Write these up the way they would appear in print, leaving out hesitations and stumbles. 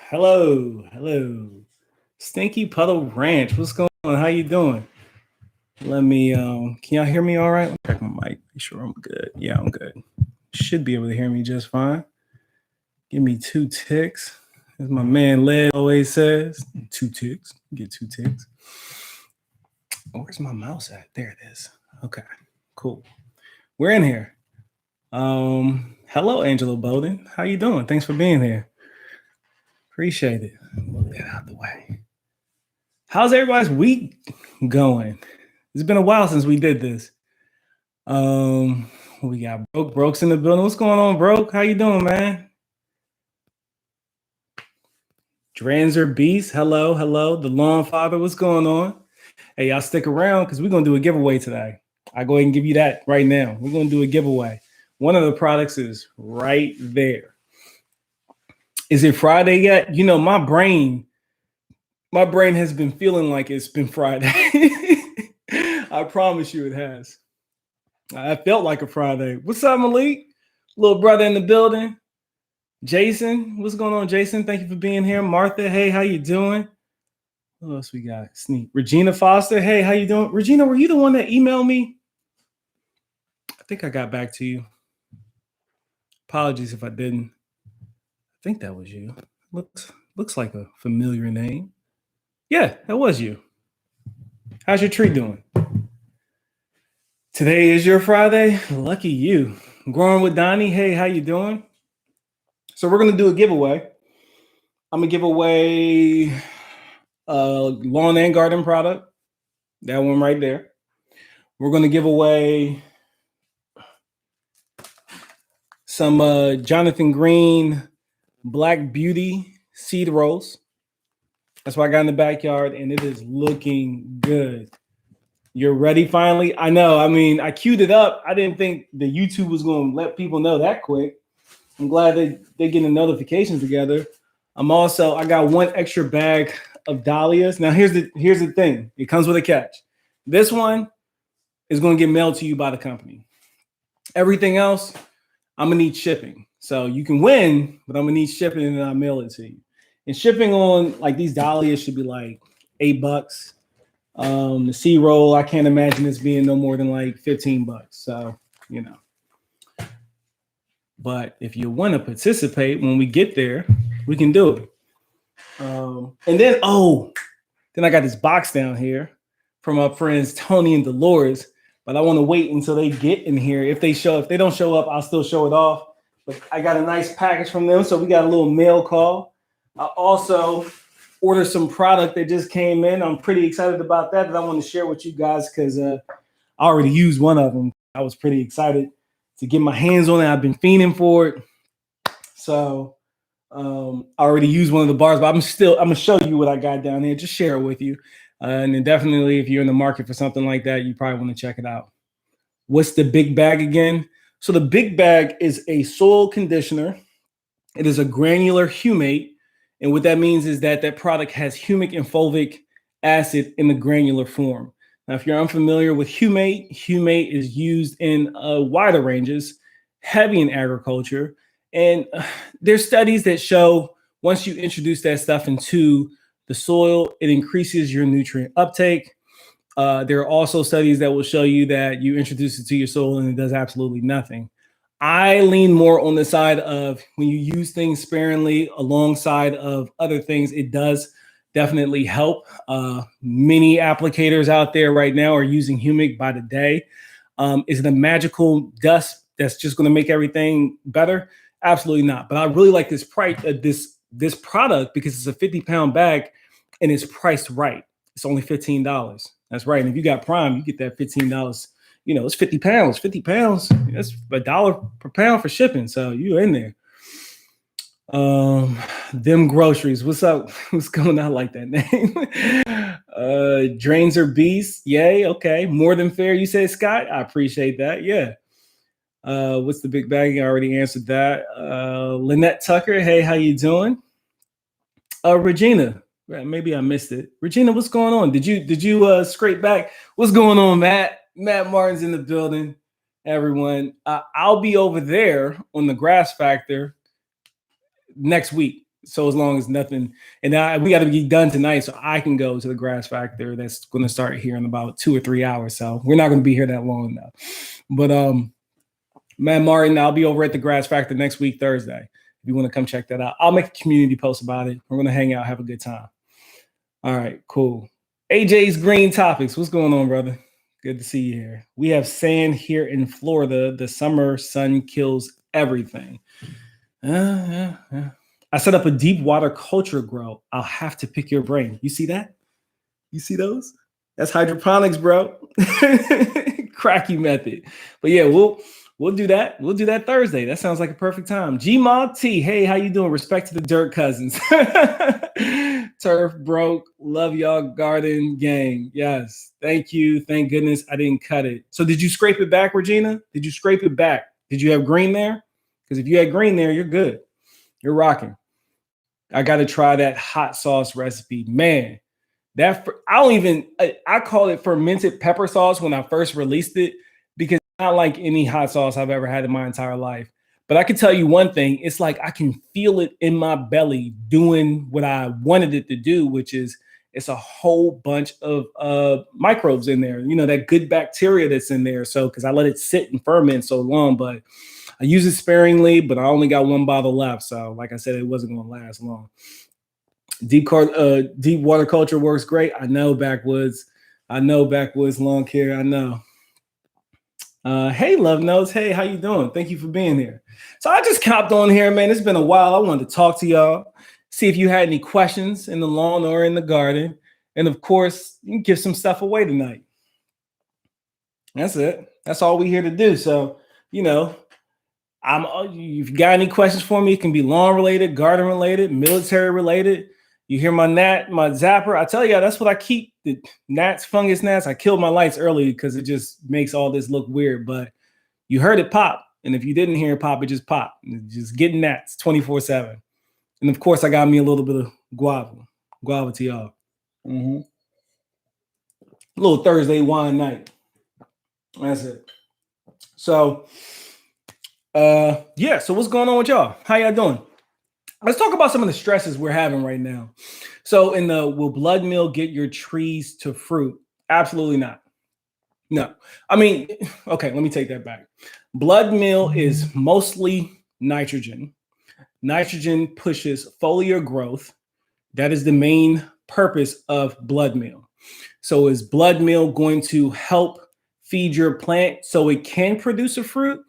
Hello. Stinky Puddle Ranch. What's going on? How you doing? Let me can y'all hear me all right? Let me check my mic. Make sure I'm good. Yeah, I'm good. Should be able to hear me just fine. Give me 2 ticks. As my man Led always says, 2 ticks. Get 2 ticks. Where's my mouse at? There it is. Okay, cool. We're in here. Hello, Angela Bowden. How you doing? Thanks for being here. Appreciate it. Move that out the way. How's everybody's week going? It's been a while since we did this. We got Broke's in the building. What's going on, Broke? How you doing, man? Dranzer Beast, hello. The Lawn Father, what's going on? Hey, y'all stick around because we're gonna do a giveaway today. I go ahead and give you that right now. We're gonna do a giveaway. One of the products is right there. Is it Friday yet? You know, my brain has been feeling like it's been Friday. I promise you it has. I felt like a Friday. What's up, Malik? Little brother in the building. Jason, what's going on, Jason? Thank you for being here. Martha, hey, how you doing? What else we got? Sneak. Regina Foster, hey, how you doing? Regina, were you the one that emailed me? I think I got back to you. Apologies if I didn't. I think that was you. Looks like a familiar name. Yeah, that was you. How's your tree doing? Today is your Friday. Lucky you. Growing with Donnie. Hey, how you doing? So we're going to do a giveaway. I'm going to give away a lawn and garden product. That one right there. We're going to give away some Jonathan Green Black Beauty seed rolls. That's what I got in the backyard, and it is looking good. You're ready finally? I know. I mean, I queued it up. I didn't think the YouTube was going to let people know that quick. I'm glad they're getting the notifications together. I got one extra bag of dahlias. Now, here's the thing. It comes with a catch. This one is going to get mailed to you by the company. Everything else, I'm going to need shipping. So you can win, but I'm going to need shipping, and then I'll mail it to you. And shipping on, like, these dahlias should be like $8. The seed roll, I can't imagine this being no more than like $15. So, you know. But if you want to participate when we get there, we can do it. And then I got this box down here from our friends Tony and Dolores. But I want to wait until they get in here. If they don't show up, I'll still show it off. But I got a nice package from them, so we got a little mail call. I also ordered some product that just came in. I'm pretty excited about that I want to share with you guys because I already used one of them. I was pretty excited to get my hands on it. I've been fiending for it. So I already used one of the bars, but I'm going to show you what I got down here. Just share it with you. And then definitely if you're in the market for something like that, you probably want to check it out. What's the big bag again? So the big bag is a soil conditioner. It is a granular humate. And what that means is that product has humic and fulvic acid in the granular form. Now, if you're unfamiliar with humate is used in wider ranges, heavy in agriculture. And there's studies that show once you introduce that stuff into the soil, it increases your nutrient uptake. There are also studies that will show you that you introduce it to your soil and it does absolutely nothing. I lean more on the side of when you use things sparingly alongside of other things, it does definitely help. Many applicators out there right now are using humic by the day. Is it a magical dust that's just going to make everything better? Absolutely not. But I really like this price, this product because it's a 50-pound bag and it's priced right. It's only $15. That's right. And if you got Prime, you get that $15. You know, it's 50 pounds. 50 pounds. That's $1 per pound for shipping. So you're in there. Them groceries. What's up? What's going on? I like that name. Drains are beasts. Yay. Okay. More than fair. You say, Scott? I appreciate that. Yeah. What's the big bag? I already answered that. Lynette Tucker. Hey, how you doing? Regina. Maybe I missed it. Regina, what's going on? Did you scrape back? What's going on, Matt? Matt Martin's in the building. Everyone, I'll be over there on the Grass Factor next week. So as long as nothing, and we got to be done tonight, so I can go to the grass factor. That's going to start here in about 2 or 3 hours. So we're not going to be here that long now. But man, Martin, I'll be over at the grass factor next week, Thursday. If you want to come check that out, I'll make a community post about it. We're going to hang out, have a good time. All right, cool. AJ's Green Topics. What's going on, brother? Good to see you here. We have sand here in Florida. The summer sun kills everything. I set up a deep water culture grow. I'll have to pick your brain. You see that? You see those? That's hydroponics, bro. Cracky method. But yeah, we'll do that. We'll do that Thursday. That sounds like a perfect time. Gmod T. Hey, how you doing? Respect to the Dirt Cousins. Turf broke. Love y'all garden gang. Yes. Thank you. Thank goodness I didn't cut it. So did you scrape it back, Regina? Did you scrape it back? Did you have green there? Because if you had green there, you're good. You're rocking. I got to try that hot sauce recipe. Man, I call it fermented pepper sauce when I first released it, because it's not like any hot sauce I've ever had in my entire life. But I can tell you one thing, it's like I can feel it in my belly doing what I wanted it to do, which is it's a whole bunch of microbes in there, that good bacteria that's in there. So, because I let it sit and ferment so long, but I use it sparingly, but I only got one bottle left. So, like I said, it wasn't going to last long. Deep water culture works great. I know, backwoods lawn care. I know. Hey, Love Notes. Hey, how you doing? Thank you for being here. So I just hopped on here, man. It's been a while. I wanted to talk to y'all, see if you had any questions in the lawn or in the garden. And of course, you can give some stuff away tonight. That's it. That's all we're here to do. So, if you got any questions for me, it can be lawn related, garden related, military related. You hear my zapper. I tell you, that's what I keep. The gnats, fungus gnats. I killed my lights early because it just makes all this look weird. But you heard it pop. And if you didn't hear it pop, it just popped. It's just getting gnats 24/7. And of course, I got me a little bit of guava to y'all. A little Thursday wine night. That's it. So, so what's going on with y'all? How y'all doing? Let's talk about some of the stresses we're having right now. So will blood meal get your trees to fruit? Absolutely not. No. I mean, okay, let me take that back. Blood meal is mostly nitrogen. Nitrogen pushes foliar growth. That is the main purpose of blood meal. So is blood meal going to help feed your plant so it can produce a fruit?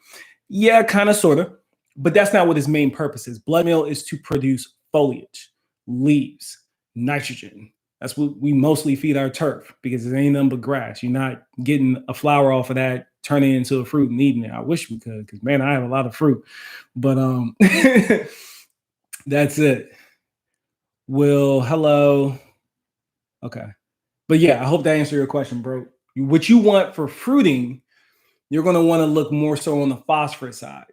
Yeah, kind of, sort of. But that's not what its main purpose is. Blood meal is to produce foliage, leaves, nitrogen. That's what we mostly feed our turf, because it ain't nothing but grass. You're not getting a flower off of that, turning it into a fruit and eating it. I wish we could, because man, I have a lot of fruit. But that's it. Hello. Okay. But yeah, I hope that answered your question, bro. What you want for fruiting, you're going to want to look more so on the phosphorus side.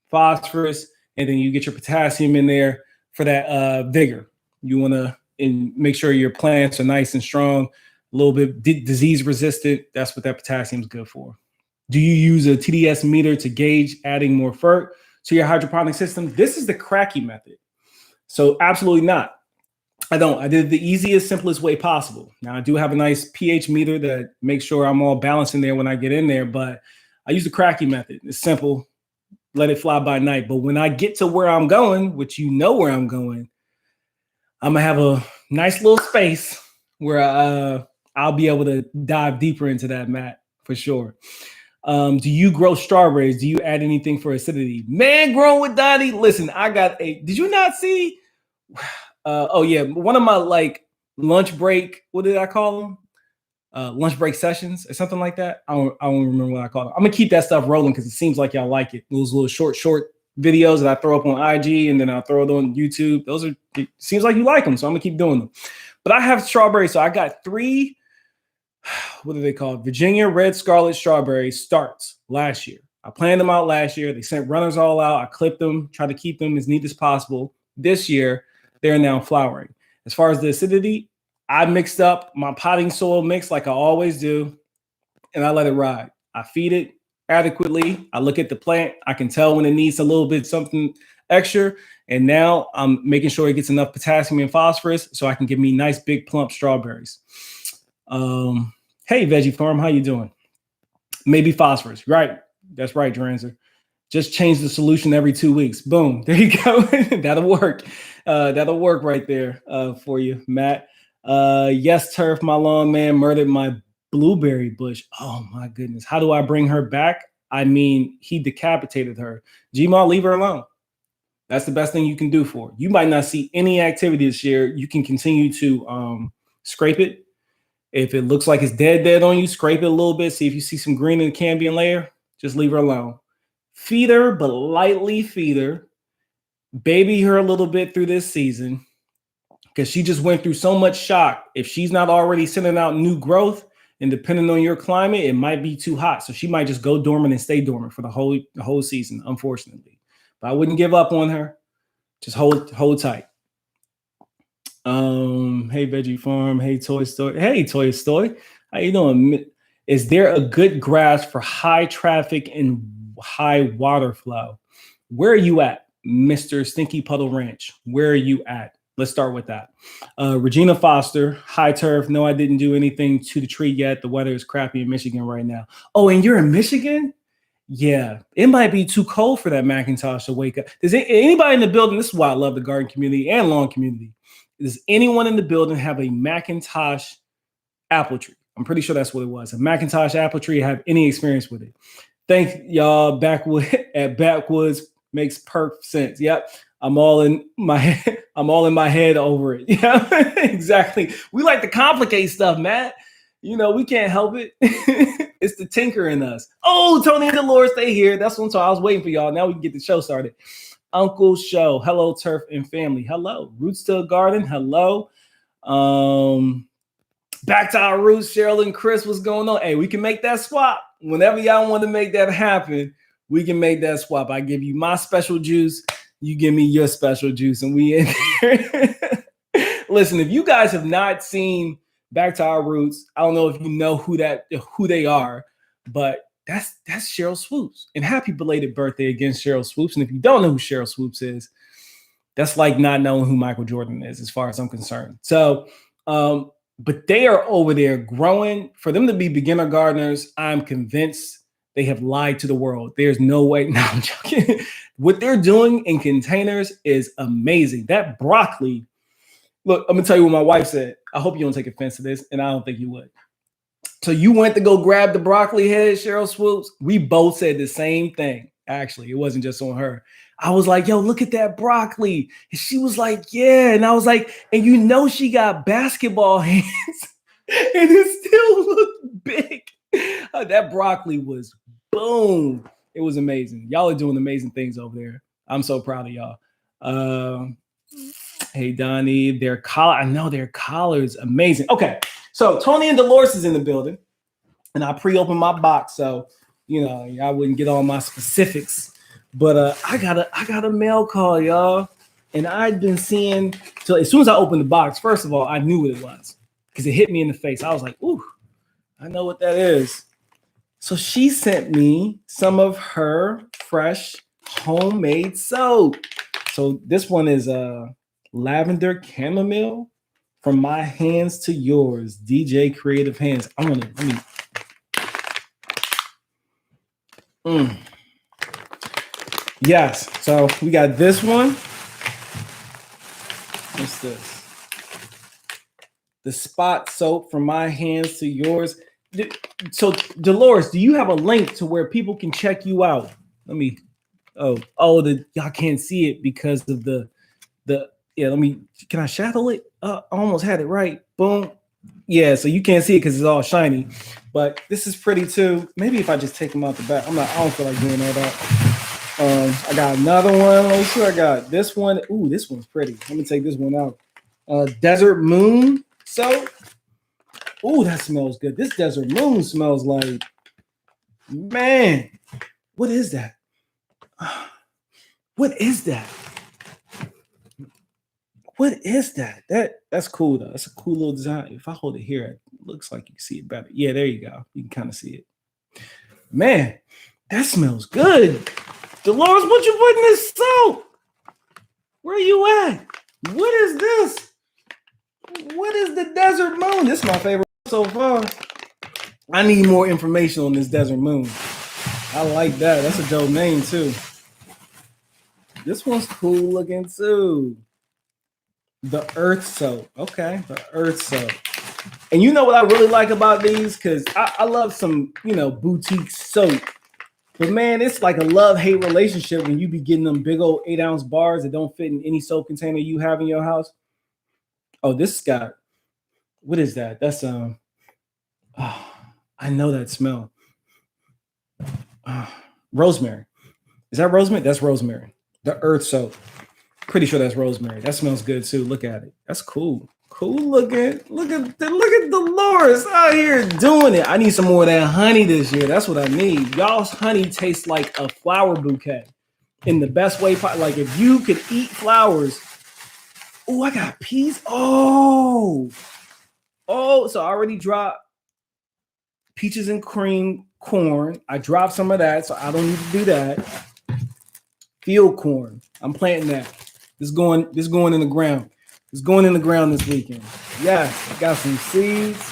Phosphorus, and then you get your potassium in there for that vigor. You want to make sure your plants are nice and strong, a little bit disease resistant. That's what that potassium is good for. Do you use a TDS meter to gauge adding more FERT to your hydroponic system? This is the cracky method. So absolutely not. I don't. I did the easiest, simplest way possible. Now I do have a nice pH meter that makes sure I'm all balanced in there when I get in there, but I use the cracky method. It's simple. Let it fly by night. But when I get to where I'm going, which where I'm going, I'm going to have a nice little space where I'll be able to dive deeper into that, Matt, for sure. Do you grow strawberries? Do you add anything for acidity? Man, growing with Dottie. Listen, did you not see? One of my lunch break, what did I call them? Lunch break sessions or something like that. I don't remember what I call it. I'm gonna keep that stuff rolling because it seems like y'all like it. Those little short videos that I throw up on IG and then I'll throw it on YouTube. It seems like you like them, so I'm gonna keep doing them. But I have strawberries, so I got 3. What are they called? Virginia Red Scarlet Strawberry starts last year. I planted them out last year. They sent runners all out. I clipped them, tried to keep them as neat as possible. This year, they're now flowering. As far as the acidity, I mixed up my potting soil mix like I always do, and I let it ride. I feed it adequately. I look at the plant. I can tell when it needs a little bit something. extra. And now I'm making sure it gets enough potassium and phosphorus so I can give me nice big plump strawberries. Hey, Veggie Farm, how you doing? Maybe phosphorus, right? That's right, Dranzer. Just change the solution every 2 weeks. Boom, there you go. That'll work. That'll work right there for you, Matt. Yes, Turf, my lawn man murdered my blueberry bush. Oh my goodness. How do I bring her back? I mean, he decapitated her. Gmail, leave her alone. That's the best thing you can do for her. You might not see any activity this year. You can continue to scrape it. If it looks like it's dead on you, scrape it a little bit. See if you see some green in the cambium layer. Just leave her alone. Feed her, but lightly feed her. Baby her a little bit through this season because she just went through so much shock. If she's not already sending out new growth, and depending on your climate, it might be too hot. So she might just go dormant and stay dormant for the whole season, unfortunately. But I wouldn't give up on her. Just hold tight. Hey, Veggie Farm. Hey, Toy Story. Hey, Toy Story. How you doing? Is there a good grass for high traffic and high water flow? Where are you at, Mr. Stinky Puddle Ranch? Where are you at? Let's start with that. Regina Foster, hi Turf. No, I didn't do anything to the tree yet. The weather is crappy in Michigan right now. Oh, and you're in Michigan? Yeah, it might be too cold for that Macintosh to wake up. Does anybody in the building? This is why I love the garden community and lawn community. Does anyone in the building have a Macintosh apple tree? I'm pretty sure that's what it was. A Macintosh apple tree. Have any experience with it? Thank y'all. Backwoods makes perfect sense. Yep. I'm all in my head over it. Yeah, exactly. We like to complicate stuff, Matt. You know, we can't help it. It's the tinker in us. Oh, Tony and Dolores, stay here. That's what I'm talking. I was waiting for y'all. Now we can get the show started. Uncle Show. Hello, Turf and family. Hello. Roots to a Garden. Hello. Back to our roots. Cheryl and Chris, what's going on? Hey, we can make that swap. Whenever y'all want to make that happen, we can make that swap. I give you my special juice. You give me your special juice, and we in there. Listen, if you guys have not seen Back to Our Roots, I don't know if you know who they are, but that's Cheryl Swoops. And happy belated birthday again, Cheryl Swoops. And if you don't know who Cheryl Swoops is, that's like not knowing who Michael Jordan is, as far as I'm concerned. So, but they are over there growing. For them to be beginner gardeners, I'm convinced they have lied to the world. There's no way. No, I'm joking. What they're doing in containers is amazing. That broccoli, look, I'm going to tell you what my wife said. I hope you don't take offense to this, and I don't think you would. So you went to go grab the broccoli head, Cheryl Swoops. We both said the same thing. Actually, it wasn't just on her. I was like, yo, look at that broccoli. And she was like, yeah. And I was like, and you know she got basketball hands, and it still looked big. That broccoli was boom. It was amazing. Y'all are doing amazing things over there. I'm so proud of y'all. Hey, Donnie, their collar. I know their collar is amazing. Okay, so Tony and Dolores is in the building, and I pre-opened my box, so you know I wouldn't get all my specifics. But I got a mail call, y'all, and I'd been seeing. So as soon as I opened the box, first of all, I knew what it was because it hit me in the face. I was like, ooh, I know what that is. So she sent me some of her fresh homemade soap. So this one is lavender chamomile, from my hands to yours, DJ Creative Hands. I want to let me. Yes. So we got this one. What's this? The spot soap, from my hands to yours. So Dolores, do you have a link to where people can check you out? Let me. Y'all can't see it because of the. Yeah, let me. Can I shadow it? I almost had it right. Boom. Yeah, so you can't see it because it's all shiny, but this is pretty too. Maybe if I just take them out the back. I don't feel like doing all that. I got another one. Let me see. I got this one. Ooh, this one's pretty. Let me take this one out. Desert Moon soap. Ooh, that smells good. This Desert Moon smells like, man, what is that? What is that? What is that? That's cool though. That's a cool little design. If I hold it here, it looks like you can see it better. Yeah, there you go. You can kind of see it. Man, that smells good. Dolores, what you put in this soap? Where are you at? What is this? What is the desert moon? This is my favorite so far. I need more information on this desert moon. I like that. That's a dope name too. This one's cool looking too. The Earth Soap. Okay, the Earth Soap. And you know what I really like about these? Because I love some, boutique soap. But man, it's like a love-hate relationship when you be getting them big old 8-ounce bars that don't fit in any soap container you have in your house. Oh, this got, what is that? That's I know that smell. Rosemary. Is that rosemary? That's rosemary. The Earth Soap. Pretty sure that's rosemary. That smells good too. Look at it. That's cool. Cool looking. Look at Dolores out here doing it. I need some more of that honey this year. That's what I need. Y'all's honey tastes like a flower bouquet in the best way. Like if you could eat flowers. Oh, I got peas. Oh, so I already dropped peaches and cream corn. I dropped some of that, so I don't need to do that. Field corn. I'm planting that. This going in the ground. It's going in the ground this weekend. Yes, I got some seeds.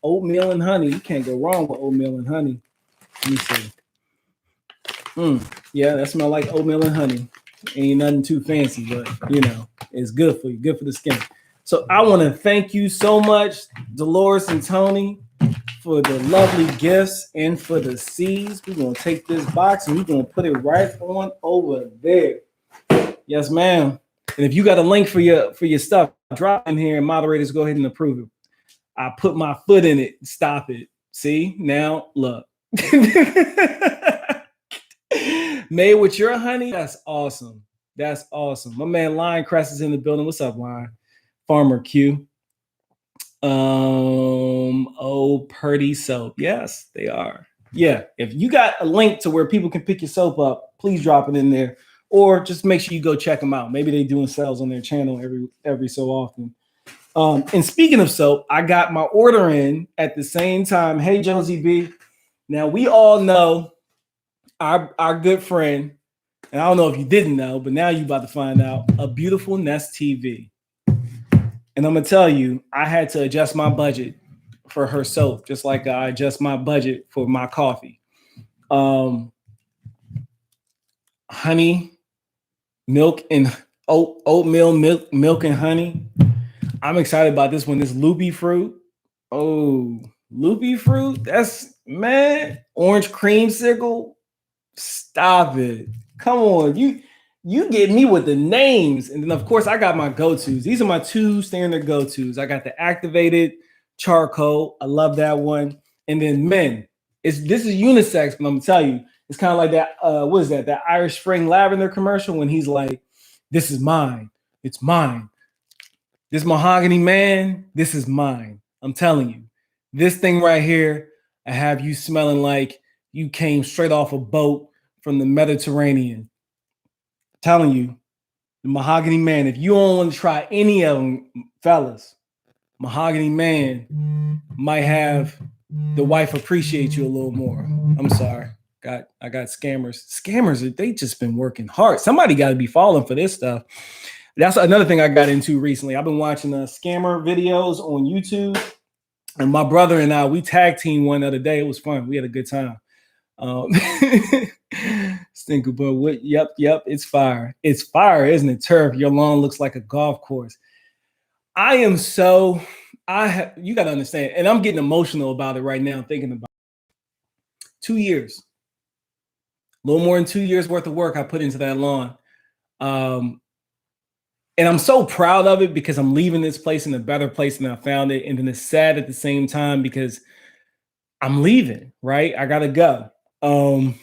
Oatmeal and honey. You can't go wrong with oatmeal and honey. Let me see. Yeah, that smells like oatmeal and honey. Ain't nothing too fancy, but it's good for you, good for the skin. So I want to thank you so much, Dolores and Tony, for the lovely gifts and for the seeds. We're gonna take this box and we're gonna put it right on over there. Yes, ma'am. And if you got a link for your stuff, drop in here and moderators go ahead and approve it. I put my foot in it. Stop it. See, now look. Made with your honey. That's awesome. That's awesome. My man Lion Crest is in the building. What's up, Lion? Farmer Q. Purdy soap. Yes, they are. Yeah. If you got a link to where people can pick your soap up, please drop it in there. Or just make sure you go check them out. Maybe they're doing sales on their channel every so often. And speaking of soap, I got my order in at the same time. Hey, Josie B. Now, we all know our good friend, and I don't know if you didn't know, but now you're about to find out, a beautiful Nest TV. And I'm going to tell you, I had to adjust my budget for her soap, just like I adjust my budget for my coffee. Honey, milk, and oatmeal, milk and honey. I'm excited about this one. This loopy fruit. Oh, loopy fruit. That's, man, orange creamsicle. Stop it. Come on. You get me with the names. And then, of course, I got my go-tos. These are my two standard go-tos. I got the activated charcoal. I love that one. And then men. This is unisex, but I'm going to tell you, it's kind of like that, what is that? That Irish Spring Lavender commercial when he's like, this is mine. It's mine. This mahogany man, this is mine. I'm telling you. This thing right here, I have you smelling like you came straight off a boat from the Mediterranean. I'm telling you, the mahogany man, if you don't want to try any of them, fellas, mahogany man might have the wife appreciate you a little more. I'm sorry. I got scammers. Scammers, they just been working hard. Somebody got to be falling for this stuff. That's another thing I got into recently. I've been watching scammer videos on YouTube. And my brother and I, we tag team one the other day. It was fun. We had a good time. Stinker, but what? Yep. It's fire. It's fire, isn't it? Turf. Your lawn looks like a golf course. You got to understand, and I'm getting emotional about it right now, thinking about it. 2 years. A little more than 2 years worth of work I put into that lawn. And I'm so proud of it because I'm leaving this place in a better place than I found it. And then it's sad at the same time because I'm leaving, right? I got to go. But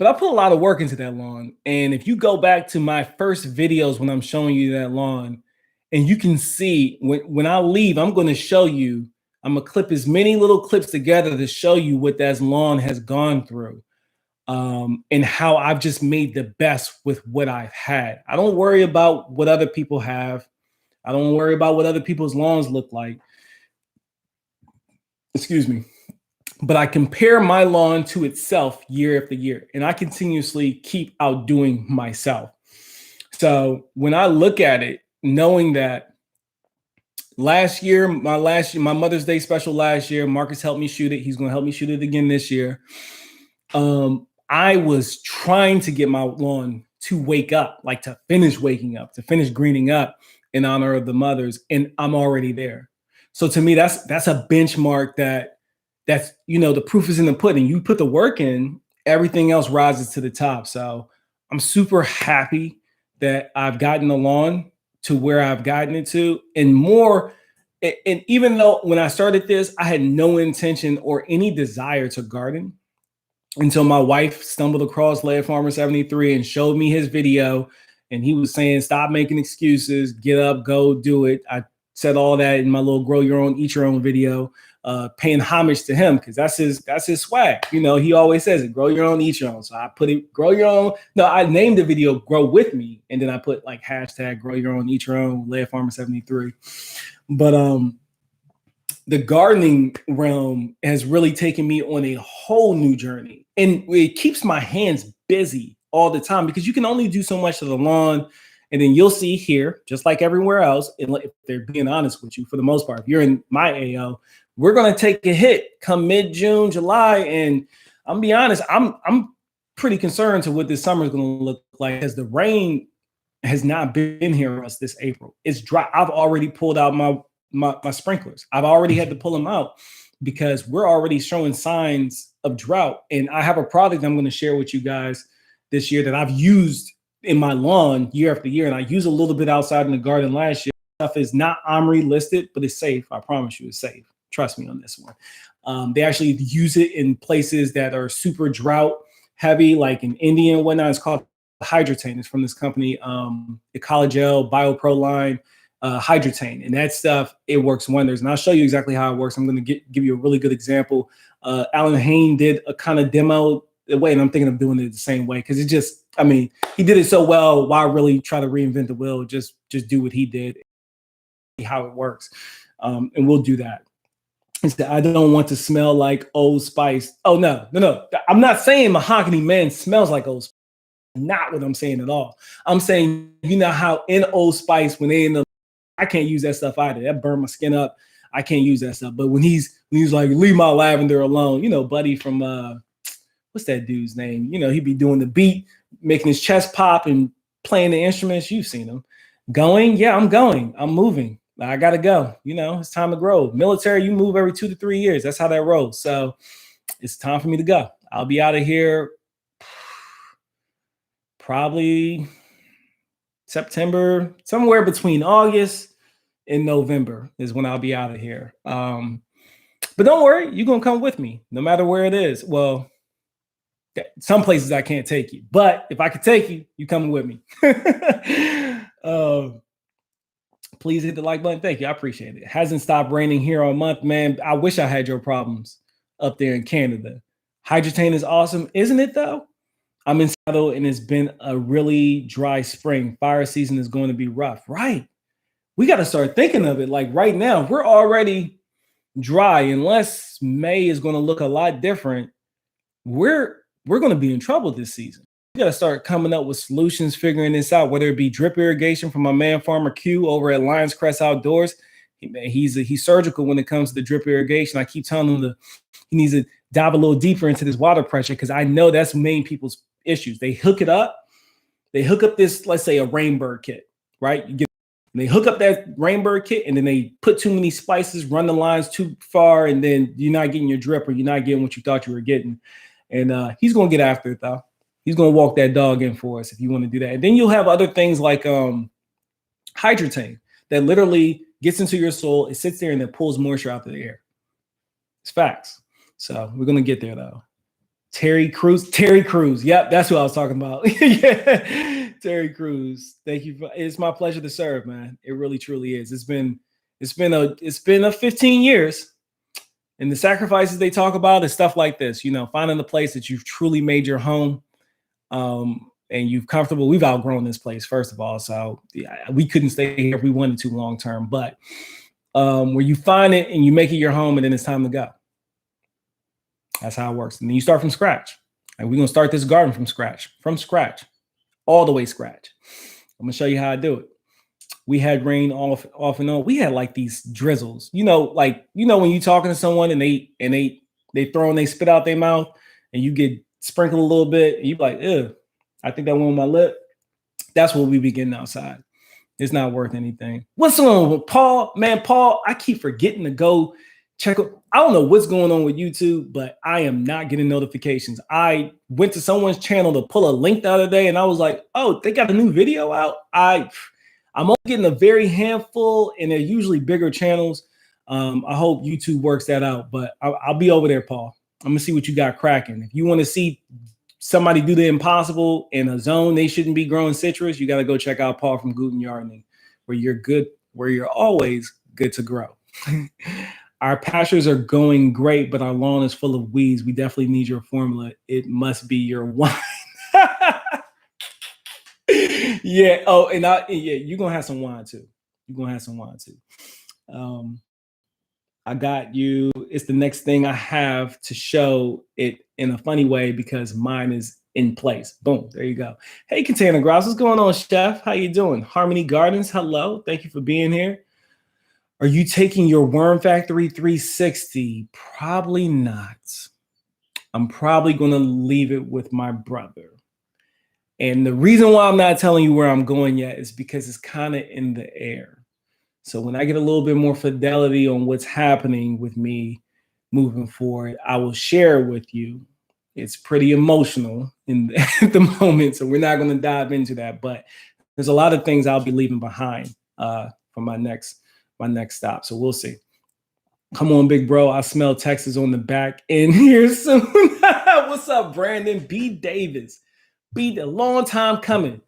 I put a lot of work into that lawn. And if you go back to my first videos when I'm showing you that lawn, and you can see when I leave, I'm going to show you, I'm going to clip as many little clips together to show you what that lawn has gone through. And how I've just made the best with what I've had. I don't worry about what other people have. I don't worry about what other people's lawns look like. Excuse me. but I compare my lawn to itself year after year, and I continuously keep outdoing myself. So when I look at it, knowing that last year, my Mother's Day special last year, Marcus helped me shoot it. He's going to help me shoot it again this year. I was trying to get my lawn to wake up, like to finish waking up, to finish greening up in honor of the mothers, and I'm already there. So to me, that's a benchmark that's, you know, the proof is in the pudding. You put the work in, everything else rises to the top. So I'm super happy that I've gotten the lawn to where I've gotten it to, and more. And even though when I started this, I had no intention or any desire to garden until my wife stumbled across Lead Farmer 73 and showed me his video. And he was saying, stop making excuses, get up, go do it. I said all that in my little grow your own, eat your own video, paying homage to him, because that's his swag. You know, he always says it, grow your own, eat your own. So I put it, grow your own. No, I named the video Grow With Me. And then I put like hashtag grow your own, eat your own, Lead Farmer 73. But the gardening realm has really taken me on a whole new journey, and it keeps my hands busy all the time, because you can only do so much to the lawn. And then you'll see here, just like everywhere else, and if they're being honest with you, for the most part, if you're in my AO, we're going to take a hit come mid-June, July. And I'm be honest, I'm pretty concerned to what this summer is going to look like, as the rain has not been here for us this April. It's dry. I've already pulled out my sprinklers. I've already had to pull them out because we're already showing signs of drought. And I have a product I'm going to share with you guys this year that I've used in my lawn year after year. And I use a little bit outside in the garden last year. Stuff is not OMRI listed, but it's safe. I promise you it's safe. Trust me on this one. They actually use it in places that are super drought heavy, like in India and whatnot. It's called Hydrotain. It's from this company, Ecologel BioPro line. Hydrotain, and that stuff, it works wonders. And I'll show you exactly how it works. I'm going to give you a really good example. Alan Hain did a kind of demo way, and I'm thinking of doing it the same way, because it just, I mean, he did it so well. Why really try to reinvent the wheel? Just do what he did, how it works, and we'll do that. Instead, I don't want to smell like Old Spice. Oh no. I'm not saying Mahogany Man smells like Old Spice. Not what I'm saying at all. I'm saying, you know how in Old Spice, when they in the, I can't use that stuff either. That burned my skin up. I can't use that stuff. But when he's like, leave my lavender alone, you know, Buddy from what's that dude's name? You know, he'd be doing the beat, making his chest pop and playing the instruments. You've seen him. Going, yeah, I'm going. I'm moving. I gotta go. You know, it's time to grow. Military, you move every 2 to 3 years. That's how that rolls. So it's time for me to go. I'll be out of here probably September, somewhere between August and November is when I'll be out of here. But don't worry, you're going to come with me no matter where it is. Well, some places I can't take you, but if I could take you, you coming with me. Please hit the like button. Thank you. I appreciate it. It hasn't stopped raining here all month, man. I wish I had your problems up there in Canada. Hydrotain is awesome, isn't it though? I'm in Seattle and it's been a really dry spring. Fire season is going to be rough, right? We got to start thinking of it like right now. We're already dry. Unless May is going to look a lot different, we're going to be in trouble this season. We got to start coming up with solutions, figuring this out, whether it be drip irrigation from my man Farmer Q over at Lions Crest Outdoors. He's surgical when it comes to the drip irrigation. I keep telling him he needs to dive a little deeper into this water pressure, because I know that's main people's issues. They hook up this, let's say a Rainbird kit, right? They hook up that Rainbird kit and then they put too many spices, run the lines too far, and then you're not getting your drip, or you're not getting what you thought you were getting. And he's going to get after it though. He's going to walk that dog in for us if you want to do that. And then you'll have other things like Hydrotain that literally gets into your soil. It sits there and it pulls moisture out of the air. It's facts. So we're going to get there though. Terry Crews. Yep, that's who I was talking about. Yeah, Terry Crews. Thank you. It's my pleasure to serve, man. It really, truly is. It's been a 15 years, and the sacrifices they talk about is stuff like this. You know, finding the place that you've truly made your home, and you've comfortable. We've outgrown this place, first of all, so yeah, we couldn't stay here if we wanted to long term. But where you find it and you make it your home, and then it's time to go. That's how it works. And then you start from scratch. And we're going to start this garden from scratch, all the way scratch. I'm going to show you how I do it. We had rain off and on. We had like these drizzles, when you're talking to someone and they throw and they spit out their mouth and you get sprinkled a little bit and you're like, ew, I think that went on my lip. That's what we be getting outside. It's not worth anything. What's on with Paul? Man, Paul, I keep forgetting to go check. I don't know what's going on with YouTube, but I am not getting notifications. I went to someone's channel to pull a link the other day and I was like, oh, they got a new video out. I'm only getting a very handful and they're usually bigger channels. I hope YouTube works that out, but I'll be over there, Paul. I'm gonna see what you got cracking. If you want to see somebody do the impossible in a zone they shouldn't be growing citrus, you got to go check out Paul from Guten Gardening, where you're always good to grow. Our pastures are going great, but our lawn is full of weeds. We definitely need your formula. It must be your wine. Yeah. Oh, and you're gonna have some wine too. I got you. It's the next thing I have to show it in a funny way because mine is in place. Boom. There you go. Hey, Container Grouse. What's going on, Chef? How you doing? Harmony Gardens. Hello. Thank you for being here. Are you taking your Worm Factory 360? Probably not. I'm probably going to leave it with my brother. And the reason why I'm not telling you where I'm going yet is because it's kind of in the air. So when I get a little bit more fidelity on what's happening with me moving forward, I will share it with you. It's pretty emotional at the moment, so we're not going to dive into that. But there's a lot of things I'll be leaving behind for my next stop. So we'll see. Come on, big bro. I smell Texas on the back end here soon. What's up, Brandon B. Davis? A long time coming.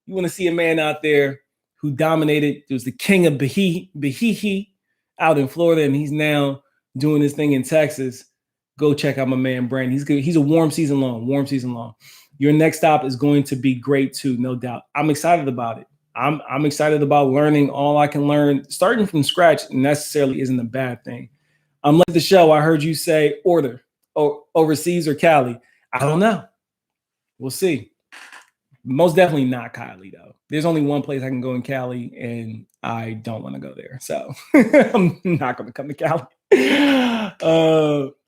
You want to see a man out there who dominated. It was the king of Bahihi out in Florida, and he's now doing this thing in Texas. Go check out my man Brandon. He's good. He's a warm season long. Your next stop is going to be great too, no doubt. I'm excited about it. I'm excited about learning all I can learn. Starting from scratch necessarily isn't a bad thing. I'm like the show. I heard you say order or overseas or Cali. I don't know. We'll see. Most definitely not Cali, though. There's only one place I can go in Cali, and I don't want to go there. So I'm not going to come to Cali.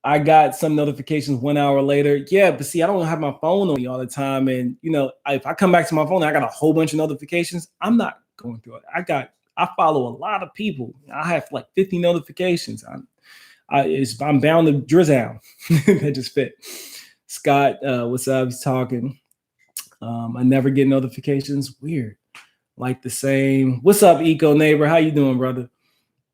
I got some notifications 1 hour later. Yeah, but see, I don't have my phone on me all the time. And, if I come back to my phone, I got a whole bunch of notifications. I'm not going through it. I follow a lot of people. I have like 50 notifications. I'm bound to drizzle. That just fit. Scott, what's up? He's talking. I never get notifications. Weird. Like the same. What's up, Eco Neighbor? How you doing, brother?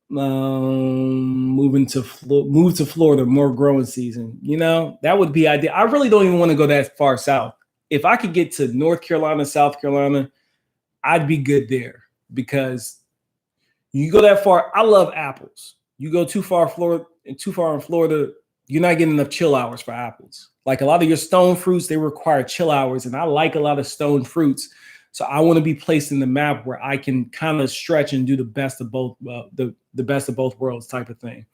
Move to Florida, more growing season. That would be ideal. I really don't even want to go that far south. If I could get to North Carolina, South Carolina, I'd be good there because you go that far. I love apples. You go too far in Florida, you're not getting enough chill hours for apples. Like a lot of your stone fruits, they require chill hours, and I like a lot of stone fruits. So I want to be placed in the map where I can kind of stretch and do the best of both, the best of both worlds type of thing.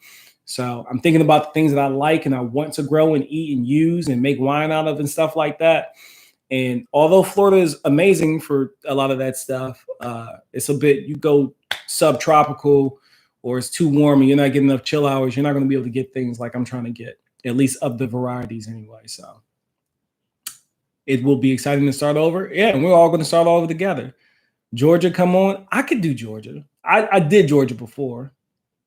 So I'm thinking about the things that I like and I want to grow and eat and use and make wine out of and stuff like that. And although Florida is amazing for a lot of that stuff, it's a bit, you go subtropical or it's too warm and you're not getting enough chill hours, you're not going to be able to get things like I'm trying to get, at least of the varieties anyway. So it will be exciting to start over. Yeah, and we're all going to start over together. Georgia, come on. I could do Georgia. I did Georgia before.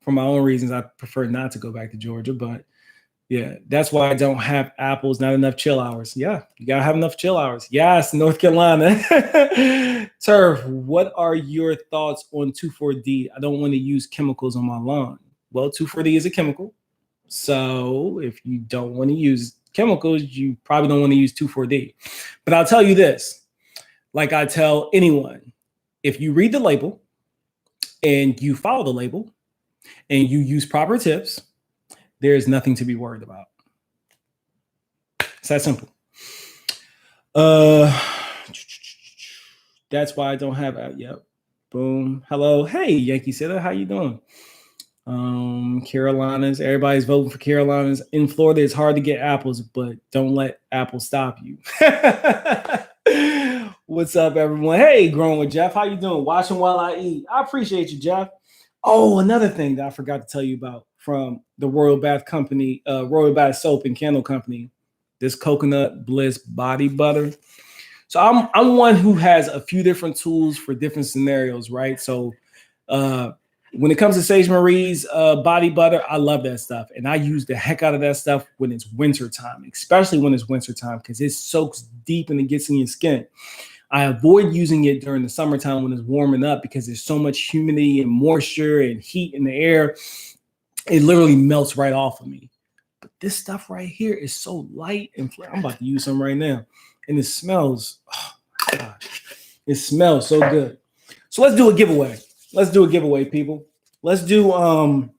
For my own reasons, I prefer not to go back to Georgia. But yeah, that's why I don't have apples, not enough chill hours. Yeah, you got to have enough chill hours. Yes, North Carolina. Turf, what are your thoughts on 2,4-D? I don't want to use chemicals on my lawn. Well, 2,4-D is a chemical. So if you don't want to use chemicals, you probably don't want to use 2,4-D. But I'll tell you this, like I tell anyone, if you read the label and you follow the label and you use proper tips, there is nothing to be worried about. It's that simple. That's why I don't have, yep. Boom. Hello. Hey, Yankee Sitter, how you doing? Carolinas. Everybody's voting for Carolinas. In Florida, it's hard to get apples, but don't let Apple stop you. What's up, everyone? Hey, Growing with Jeff. How you doing? Watching while I eat. I appreciate you, Jeff. Oh, another thing that I forgot to tell you about from the Royal Bath Company, Royal Bath Soap and Candle Company, this Coconut Bliss Body Butter. So I'm one who has a few different tools for different scenarios, right? So when it comes to Sage Marie's body butter, I love that stuff. And I use the heck out of that stuff when it's winter time, especially when it's winter time, because it soaks deep and it gets in your skin. I avoid using it during the summertime when it's warming up because there's so much humidity and moisture and heat in the air. It literally melts right off of me. But this stuff right here is so light and I'm about to use some right now. And it smells, oh my gosh, it smells so good. So let's do a giveaway. Let's do a giveaway, people. Let's do,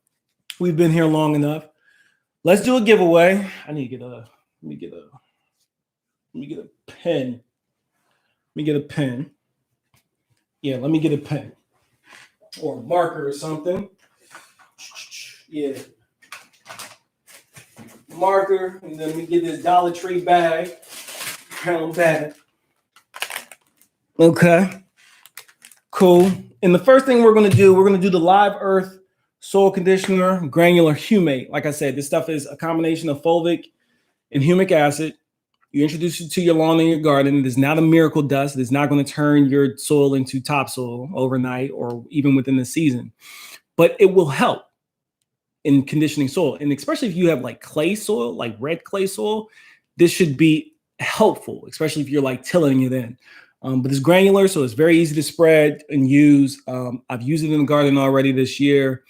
we've been here long enough. Let's do a giveaway. I need to get let me get a pen. Let me get a pen. Yeah, let me get a pen or a marker or something. Yeah. Marker, and then we get this Dollar Tree bag, pound bag. Okay. Cool. And the first thing we're going to do the Live Earth Soil Conditioner Granular Humate. Like I said, this stuff is a combination of fulvic and humic acid. You introduce it to your lawn and your garden. It is not a miracle dust. It is not going to turn your soil into topsoil overnight or even within the season. But it will help in conditioning soil. And especially if you have like clay soil, like red clay soil, this should be helpful, especially if you're like tilling it in. But it's granular, so it's very easy to spread and use. I've used it in the garden already this year.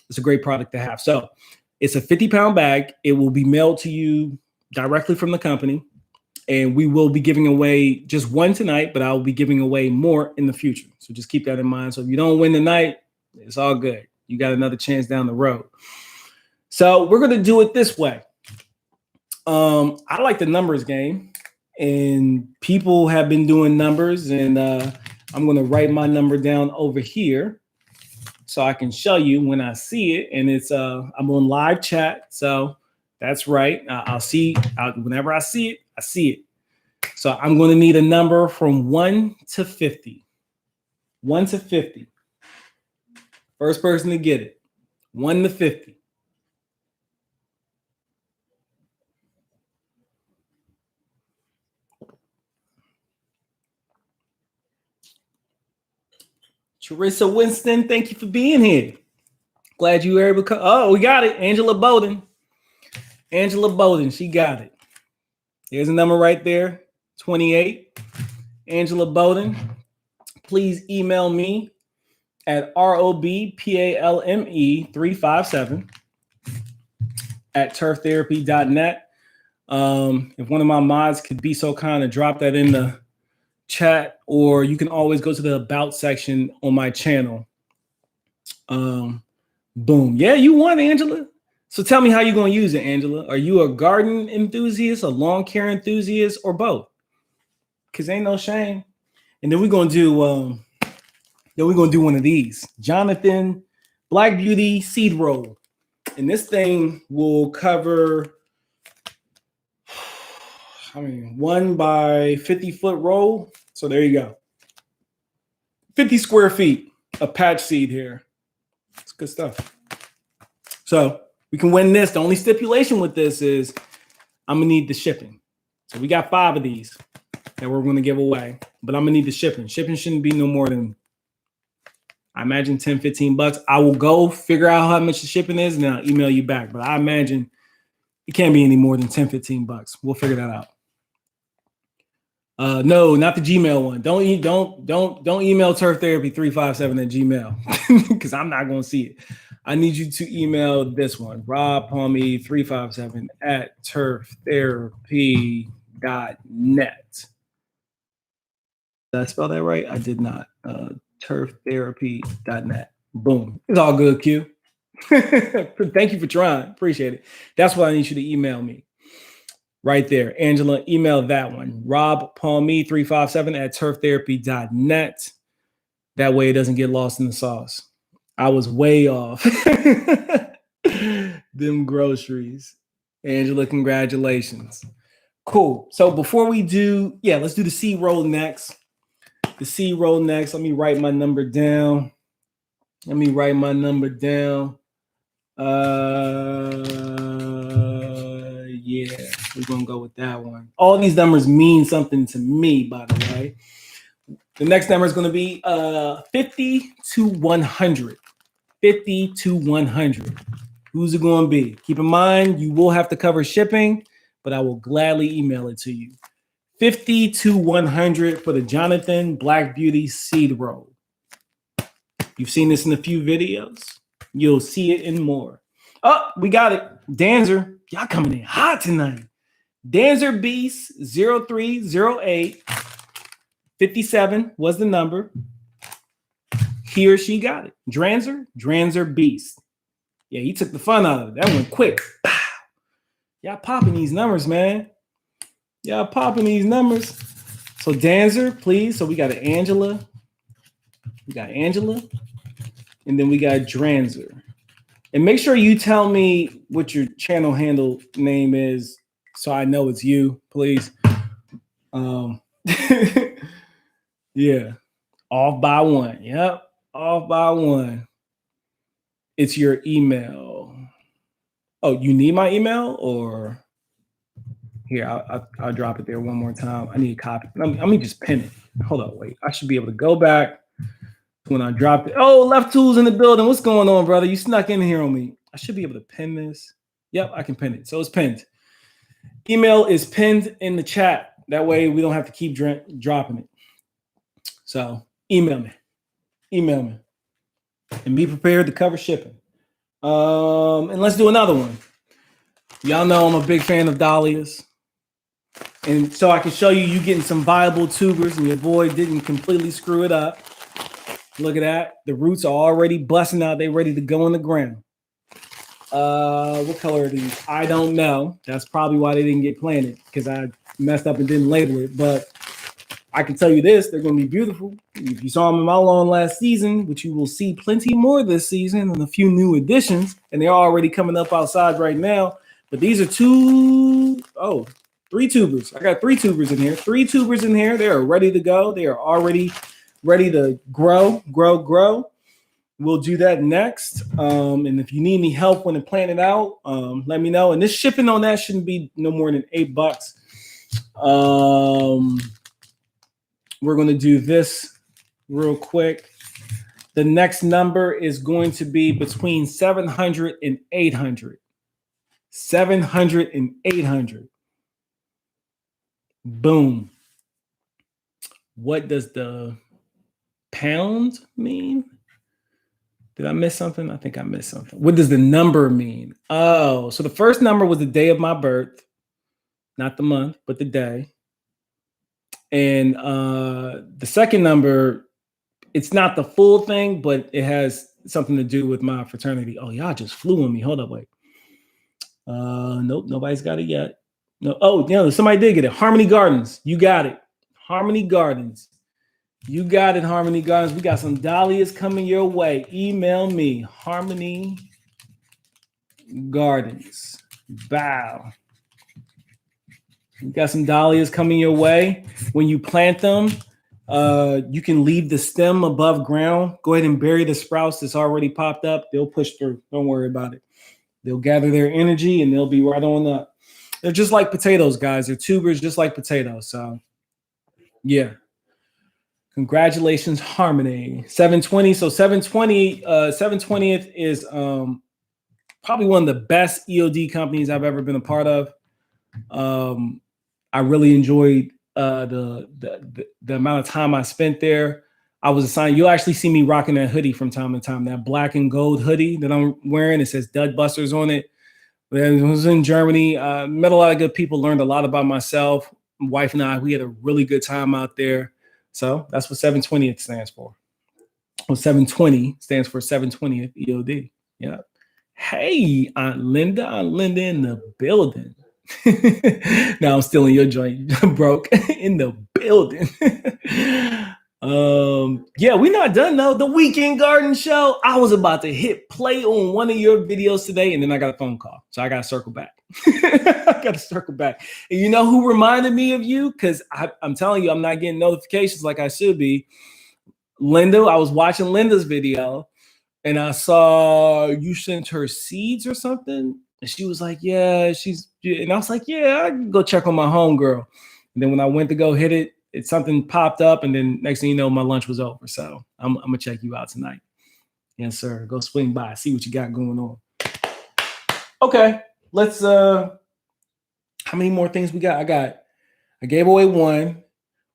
It's a great product to have. So it's a 50-pound bag. It will be mailed to you directly from the company. And we will be giving away just one tonight, but I will be giving away more in the future. So just keep that in mind. So if you don't win tonight, it's all good. You got another chance down the road. So we're going to do it this way. I like the numbers game. And people have been doing numbers, and I'm going to write my number down over here so I can show you when I see it. And it's I'm on live chat, so that's right. I'll see whenever I see it. I see it. So I'm going to need a number from 1 to 50. 1 to 50. First person to get it. 1 to 50. Charissa Winston, thank you for being here. Glad you were able to come. Oh, we got it. Angela Bowden. Angela Bowden, she got it. There's a number right there, 28. Angela Bowden, please email me at robpalme357 at turftherapy.net. If one of my mods could be so kind to drop that in the chat, or you can always go to the about section on my channel. Boom. Yeah, you won, Angela. So tell me how you're going to use it, Angela. Are you a garden enthusiast, a lawn care enthusiast, or both? Because ain't no shame. And then we're going to do one of these. Jonathan Black Beauty Seed Roll. And this thing will cover 1 by 50 foot roll. So there you go. 50 square feet of patch seed here. It's good stuff. So we can win this. The only stipulation with this is I'm going to need the shipping. So we got 5 of these that we're going to give away, but I'm going to need the shipping. Shipping shouldn't be no more than, I imagine, 10, 15 bucks. I will go figure out how much the shipping is and then I'll email you back. But I imagine it can't be any more than 10, 15 bucks. We'll figure that out. No, not the Gmail one. Don't email turftherapy357 at Gmail because I'm not going to see it. I need you to email this one, robpalme357 at turftherapy.net. Did I spell that right? I did not. Turftherapy.net. Boom. It's all good, Q. Thank you for trying. Appreciate it. That's what I need you to email me. Right there. Angela, email that one. robpalme357 at turftherapy.net. That way it doesn't get lost in the sauce. I was way off. Them groceries. Angela, congratulations. Cool. So before we do, let's do the C roll next. The C roll next. Let me write my number down. Yeah, we're gonna go with that one. All these numbers mean something to me, by the way. The next number is going to be 50 to 100. 50 to 100. Who's it going to be? Keep in mind, you will have to cover shipping, but I will gladly email it to you. 50 to 100 for the Jonathan Black Beauty seed roll. You've seen this in a few videos. You'll see it in more. Oh, we got it. Danzer. Y'all coming in hot tonight. Danzer Beast 0308. 57 was the number. He or she got it. Dranzer Beast. Yeah, he took the fun out of it. That went quick. Y'all popping these numbers, man. Y'all popping these numbers. So Danzer, please. So we got an Angela. We got Angela. And then we got Dranzer. And make sure you tell me what your channel handle name is so I know it's you, please. Yeah. Off by one. Yep. Off by one. It's your email. Oh, you need my email or here, I'll drop it there one more time. I need a copy. Let me just pin it. Hold on, wait. I should be able to go back when I dropped it. Oh, Left Tools in the building. What's going on, brother? You snuck in here on me. I should be able to pin this. Yep, I can pin it. So it's pinned. Email is pinned in the chat. That way we don't have to keep dropping it. So email me. And be prepared to cover shipping. And let's do another one. Y'all know I'm a big fan of dahlias. And so I can show you getting some viable tubers and your boy didn't completely screw it up. Look at that. The roots are already busting out. They're ready to go in the ground. What color are these? I don't know. That's probably why they didn't get planted because I messed up and didn't label it. But I can tell you this, they're going to be beautiful. If you saw them in my lawn last season, which you will see plenty more this season and a few new additions, and they're already coming up outside right now. But these are three tubers. I got 3 tubers in here. 3 tubers in here. They are ready to go. They are already ready to grow. We'll do that next. And if you need any help when it planted out, let me know. And this shipping on that shouldn't be no more than $8. We're going to do this real quick. The next number is going to be between 700 and 800. 700 and 800. Boom. What does the pound mean? Did I miss something? I think I missed something. What does the number mean? Oh, so the first number was the day of my birth, not the month, but the day. And the second number, it's not the full thing, but it has something to do with my fraternity. Oh, y'all just flew on me. Hold up, wait. Nope, nobody's got it yet. No. Oh, yeah, somebody did get it. Harmony Gardens. You got it. Harmony Gardens. You got it, Harmony Gardens. We got some dahlias coming your way. Email me, Harmony Gardens. Bow. You got some dahlias coming your way. When you plant them, you can leave the stem above ground. Go ahead and bury the sprouts that's already popped up. They'll push through. Don't worry about it. They'll gather their energy and they'll be right on up. They're just like potatoes, guys. They're tubers just like potatoes. So, yeah. Congratulations, Harmony. 720. So 720th is probably one of the best EOD companies I've ever been a part of. I really enjoyed the amount of time I spent there. I was assigned. You'll actually see me rocking that hoodie from time to time. That black and gold hoodie that I'm wearing. It says Dud Busters on it. It was in Germany. Met a lot of good people. Learned a lot about myself. My wife and I. We had a really good time out there. So that's what 720th stands for. Well, 720 stands for 720th EOD. Yeah. Hey, Aunt Linda in the building. Now I'm still in your joint, broke in the building. Yeah, we're not done though. The Weekend Garden Show. I was about to hit play on one of your videos today, and then I got a phone call. So I gotta circle back. I gotta circle back. And you know who reminded me of you? Because I'm telling you, I'm not getting notifications like I should be. Linda, I was watching Linda's video, and I saw you sent her seeds or something. And she was like, yeah, and I was like, yeah, I can go check on my homegirl. And then when I went to go hit it, something popped up, and then next thing you know, my lunch was over. So I'm gonna check you out tonight. Yes, sir. Go swing by, see what you got going on. Okay, let's how many more things we got? I gave away one.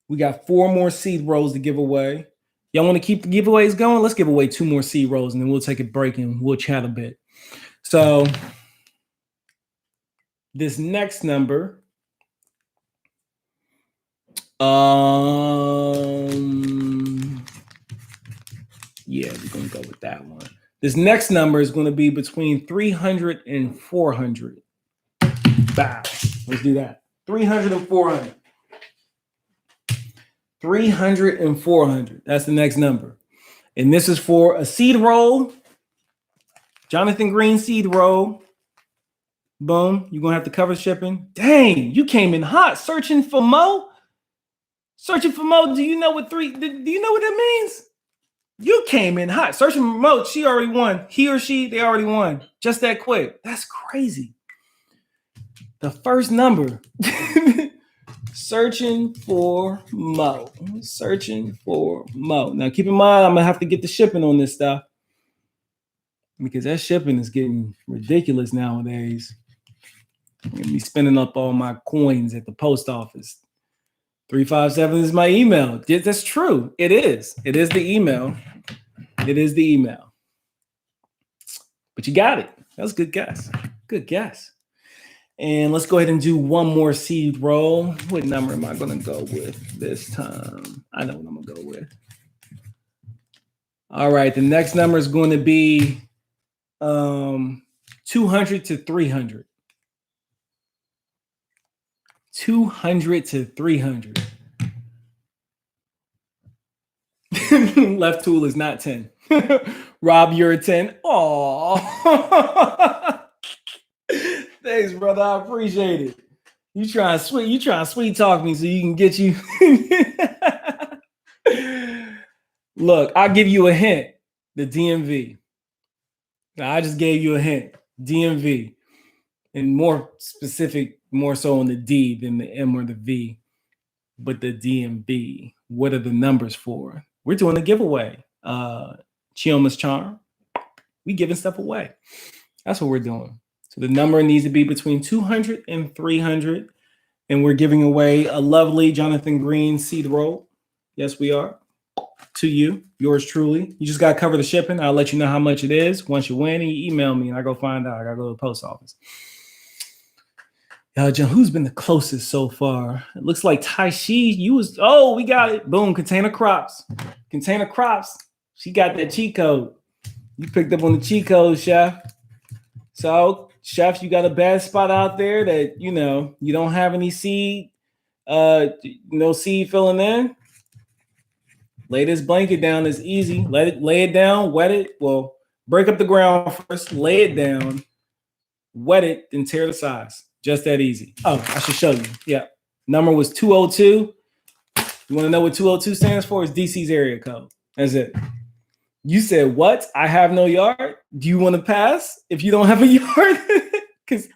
We got 4 more seed rolls to give away. Y'all want to keep the giveaways going? Let's give away 2 more seed rolls, and then we'll take a break and we'll chat a bit. So this next number, yeah, we're gonna go with that one. This next number is going to be between 300 and 400. Bow. Let's do that. 300 and 400. 300 and 400. That's the next number. And this is for a seed roll. Jonathan Green seed roll. Boom. You're going to have to cover shipping. Dang, you came in hot. Searching for Mo? Searching for Mo. Do you know what do you know what that means? You came in hot. Searching for Mo. She already won. He or she, they already won. Just that quick. That's crazy. The first number. Searching for Mo. Searching for Mo. Now, keep in mind, I'm going to have to get the shipping on this stuff, because that shipping is getting ridiculous nowadays. I'm going to be spending up all my coins at the post office. 357 is my email. That's true. It is. It is the email. It is the email. But you got it. That was a good guess. Good guess. And let's go ahead and do one more seed roll. What number am I going to go with this time? I know what I'm going to go with. All right. The next number is going to be 200 to 300. 200 to 300. Left tool is not 10. Rob, you're a 10. Aw. Thanks, brother. I appreciate it. You trying to sweet talk me so you can get you. Look, I'll give you a hint. The DMV. Now, I just gave you a hint. DMV. And more specific, more so on the D than the M or the V. But the DMV. What are the numbers for? We're doing a giveaway. Chioma's Charm. We giving stuff away. That's what we're doing. So the number needs to be between 200 and 300. And we're giving away a lovely Jonathan Green seed roll. Yes, we are. To you, yours truly. You just got to cover the shipping. I'll let you know how much it is. Once you win, you email me and I go find out. I got to go to the post office. John, who's been the closest so far? It looks like Taishi. We got it. Boom, Container Crops. Container Crops. She got that cheat code. You picked up on the cheat code, Chef. So, Chef, you got a bad spot out there that, you don't have any seed, no seed filling in. Lay this blanket down. It's easy. Lay it down, wet it. Well, break up the ground first, lay it down, wet it, then tear the sides. Just that easy. Oh, I should show you. Yeah. Number was 202. You want to know what 202 stands for? It's DC's area code. That's it. You said, what? I have no yard? Do you want to pass if you don't have a yard?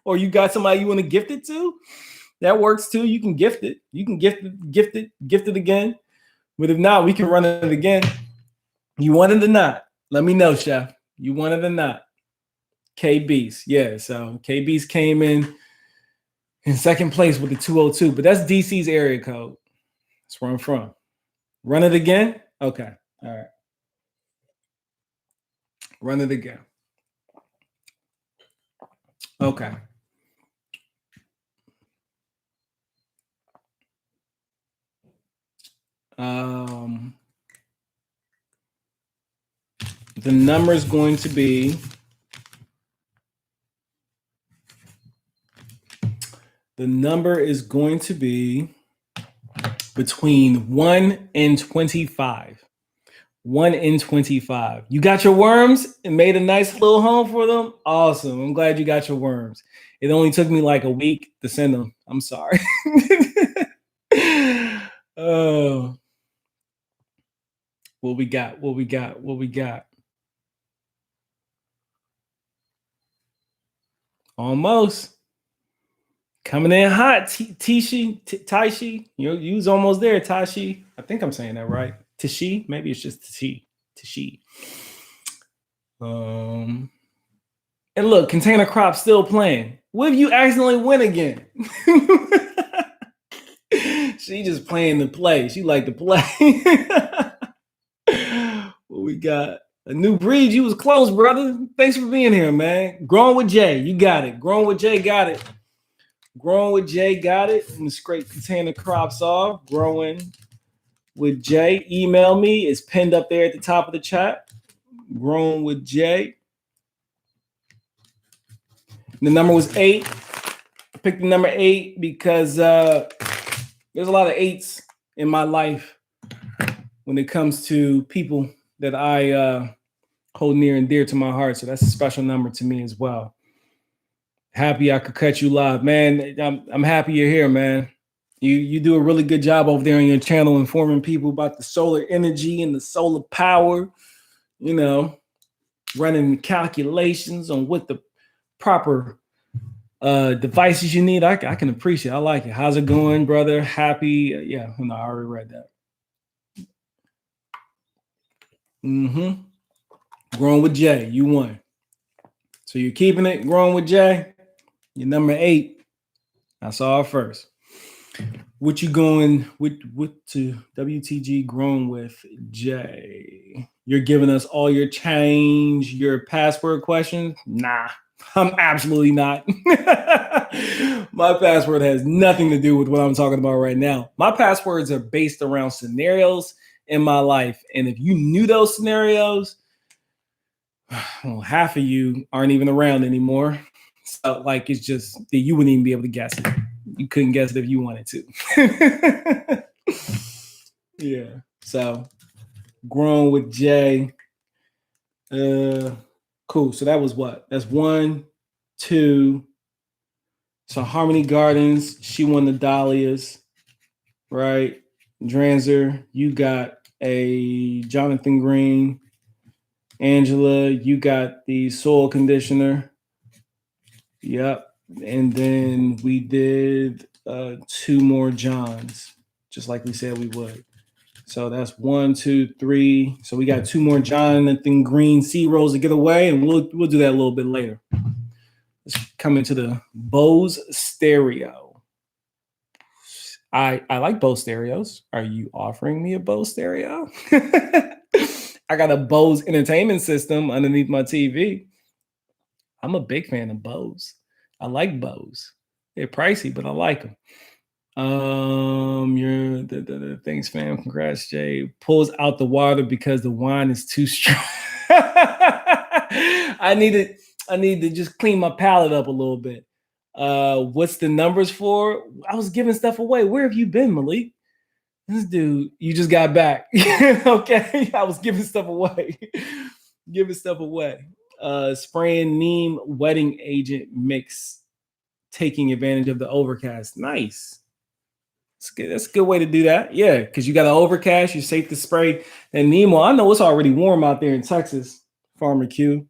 Or you got somebody you want to gift it to? That works too. You can gift it. You can gift it again. But if not, we can run it again. You want it or not? Let me know, Chef. You want it or not? KB's. Yeah, so KB's came in second place with the 202, but that's DC's area code. That's where I'm from. Run it again? Okay. All right. Run it again. Okay. The number is going to be between 1 and 25. 1 in 25. You got your worms and made a nice little home for them? Awesome. I'm glad you got your worms. It only took me like a week to send them. I'm sorry. Oh, what we got? What we got? What we got? Almost. Coming in hot, Taishi. You was almost there, Tashi. I think I'm saying that right. Tashi, maybe it's just Tashi. And look, container crop still playing. What if you accidentally win again? She just playing the play. She like to play. What we got? A new breed. You was close, brother. Thanks for being here, man. Growing with Jay. You got it. Growing with Jay got it. Growing with Jay got it. I'm gonna scrape container crops off. Growing with Jay. Email me. It's pinned up there at the top of the chat. Growing with Jay. The number was 8. I picked the number 8 because there's a lot of 8s in my life when it comes to people that I hold near and dear to my heart. So that's a special number to me as well. Happy I could cut you live, man. I'm happy you're here, man. You do a really good job over there on your channel informing people about the solar energy and the solar power, you know, running calculations on what the proper devices you need. I can appreciate it. I like it. How's it going, brother? Happy. Yeah, no, I already read that. Growing with Jay, you won. So you're keeping it, growing with Jay. You're number 8. I saw it first. What you going with to WTG growing with Jay? You're giving us all your change, your password questions? Nah, I'm absolutely not. My password has nothing to do with what I'm talking about right now. My passwords are based around scenarios in my life. And if you knew those scenarios, well, half of you aren't even around anymore. So like, it's just that you wouldn't even be able to guess it. You couldn't guess it if you wanted to. Yeah. So growing with Jay. Cool. So that was what? That's 1, 2. So Harmony Gardens, she won the Dahlias, right? Dranzer, you got a Jonathan Green. Angela, you got the soil conditioner. Yep. And then we did 2 more Johns, just like we said we would. So that's 1, 2, 3. So we got 2 more Jonathan Green sea rolls to get away, and we'll do that a little bit later. Let's come into the Bose stereo. I like Bose stereos. Are you offering me a Bose stereo? I got a Bose entertainment system underneath my TV. I'm a big fan of Bose. I like Bose. They're pricey, but I like them. You're thanks, fam. Congrats, Jay. Pulls out the water because the wine is too strong. I need to just clean my palate up a little bit. What's the numbers for? I was giving stuff away. Where have you been, Malik? This dude, you just got back. Okay, I was giving stuff away. Spraying neem wetting agent mix, taking advantage of the overcast. Nice. That's good. That's a good way to do that. Yeah, because you got an overcast, you're safe to spray. And neem, well, I know it's already warm out there in Texas, Farmer Q.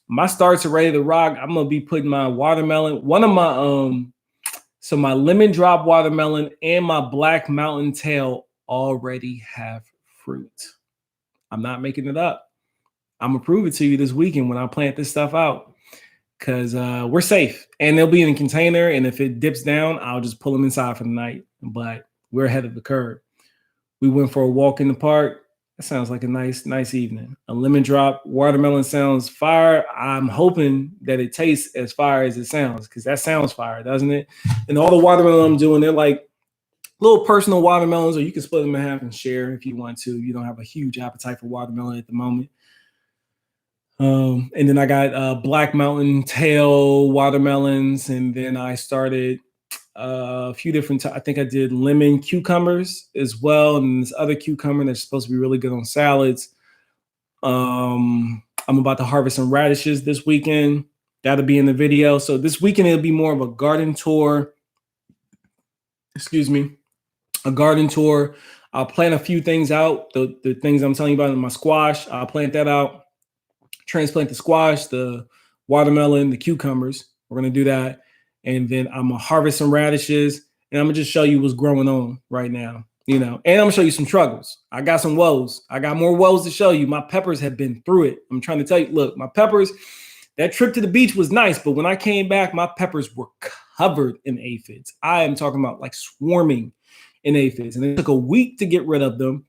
My starts are ready to rock. I'm gonna be putting my watermelon, one of my so my lemon drop watermelon and my Black Mountain Tail already have fruit. I'm not making it up. I'm gonna prove it to you this weekend when I plant this stuff out, because we're safe and they'll be in a container. And if it dips down, I'll just pull them inside for the night. But we're ahead of the curve. We went for a walk in the park. That sounds like a nice evening. A lemon drop watermelon sounds fire. I'm hoping that it tastes as fire as it sounds, because that sounds fire, doesn't it? And all the watermelon I'm doing, they're like little personal watermelons, or you can split them in half and share if you want to. You don't have a huge appetite for watermelon at the moment. And then I got Black Mountain Tail watermelons, and then I started a few different, I think I did lemon cucumbers as well. And this other cucumber that's supposed to be really good on salads. I'm about to harvest some radishes this weekend. That'll be in the video. So this weekend, it'll be more of a garden tour. Excuse me, a garden tour. I'll plant a few things out. The things I'm telling you about in my squash, I'll plant that out. Transplant the squash, the watermelon, the cucumbers. We're going to do that. And then I'm going to harvest some radishes. And I'm going to just show you what's growing on right now. And I'm going to show you some struggles. I got some woes. I got more woes to show you. My peppers have been through it. I'm trying to tell you, look, my peppers, that trip to the beach was nice. But when I came back, my peppers were covered in aphids. I am talking about like swarming in aphids. And it took a week to get rid of them.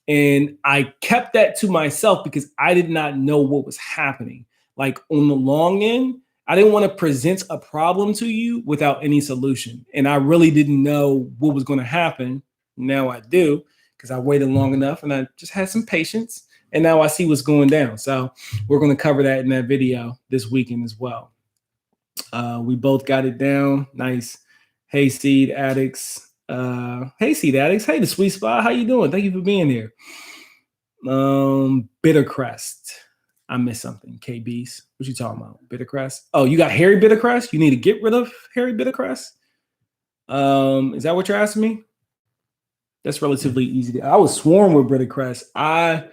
And I kept that to myself because I did not know what was happening. Like on the long end, I didn't want to present a problem to you without any solution. And I really didn't know what was going to happen. Now I do, because I waited long enough and I just had some patience. And now I see what's going down. So we're going to cover that in that video this weekend as well. We both got it down. Nice. Hey, Seed Addicts. Hey, Seed Addicts. Hey, The Sweet Spot. How you doing? Thank you for being here. Bittercrest. I missed something. KB's. What you talking about? Bittercrest. Oh, you got hairy bittercrest? You need to get rid of hairy bittercrest? Is that what you're asking me? That's relatively easy. I was swarmed with bittercrest. I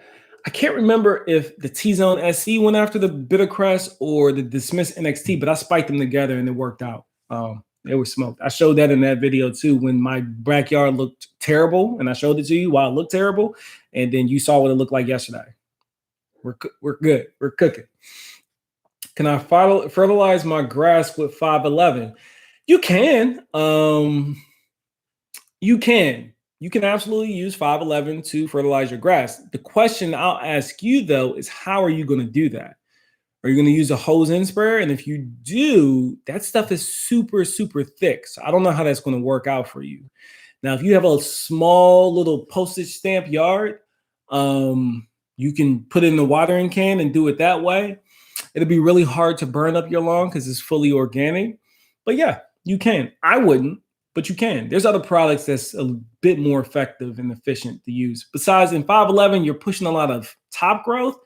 can't remember if the T-Zone SC went after the bittercrest or the Dismiss NXT, but I spiked them together and it worked out. They were smoked. I showed that in that video too when my backyard looked terrible, and I showed it to you while it looked terrible, and then you saw what it looked like yesterday. We're good. We're cooking. Can I fertilize my grass with 511? You can. You can. You can absolutely use 511 to fertilize your grass. The question I'll ask you, though, is how are you going to do that? Are you going to use a hose in sprayer? And if you do, that stuff is super, super thick. So I don't know how that's going to work out for you. Now, if you have a small little postage stamp yard, you can put it in the watering can and do it that way. It'll be really hard to burn up your lawn because it's fully organic. But yeah, you can. I wouldn't, but you can. There's other products that's a bit more effective and efficient to use. Besides, in 511, you're pushing a lot of top growth,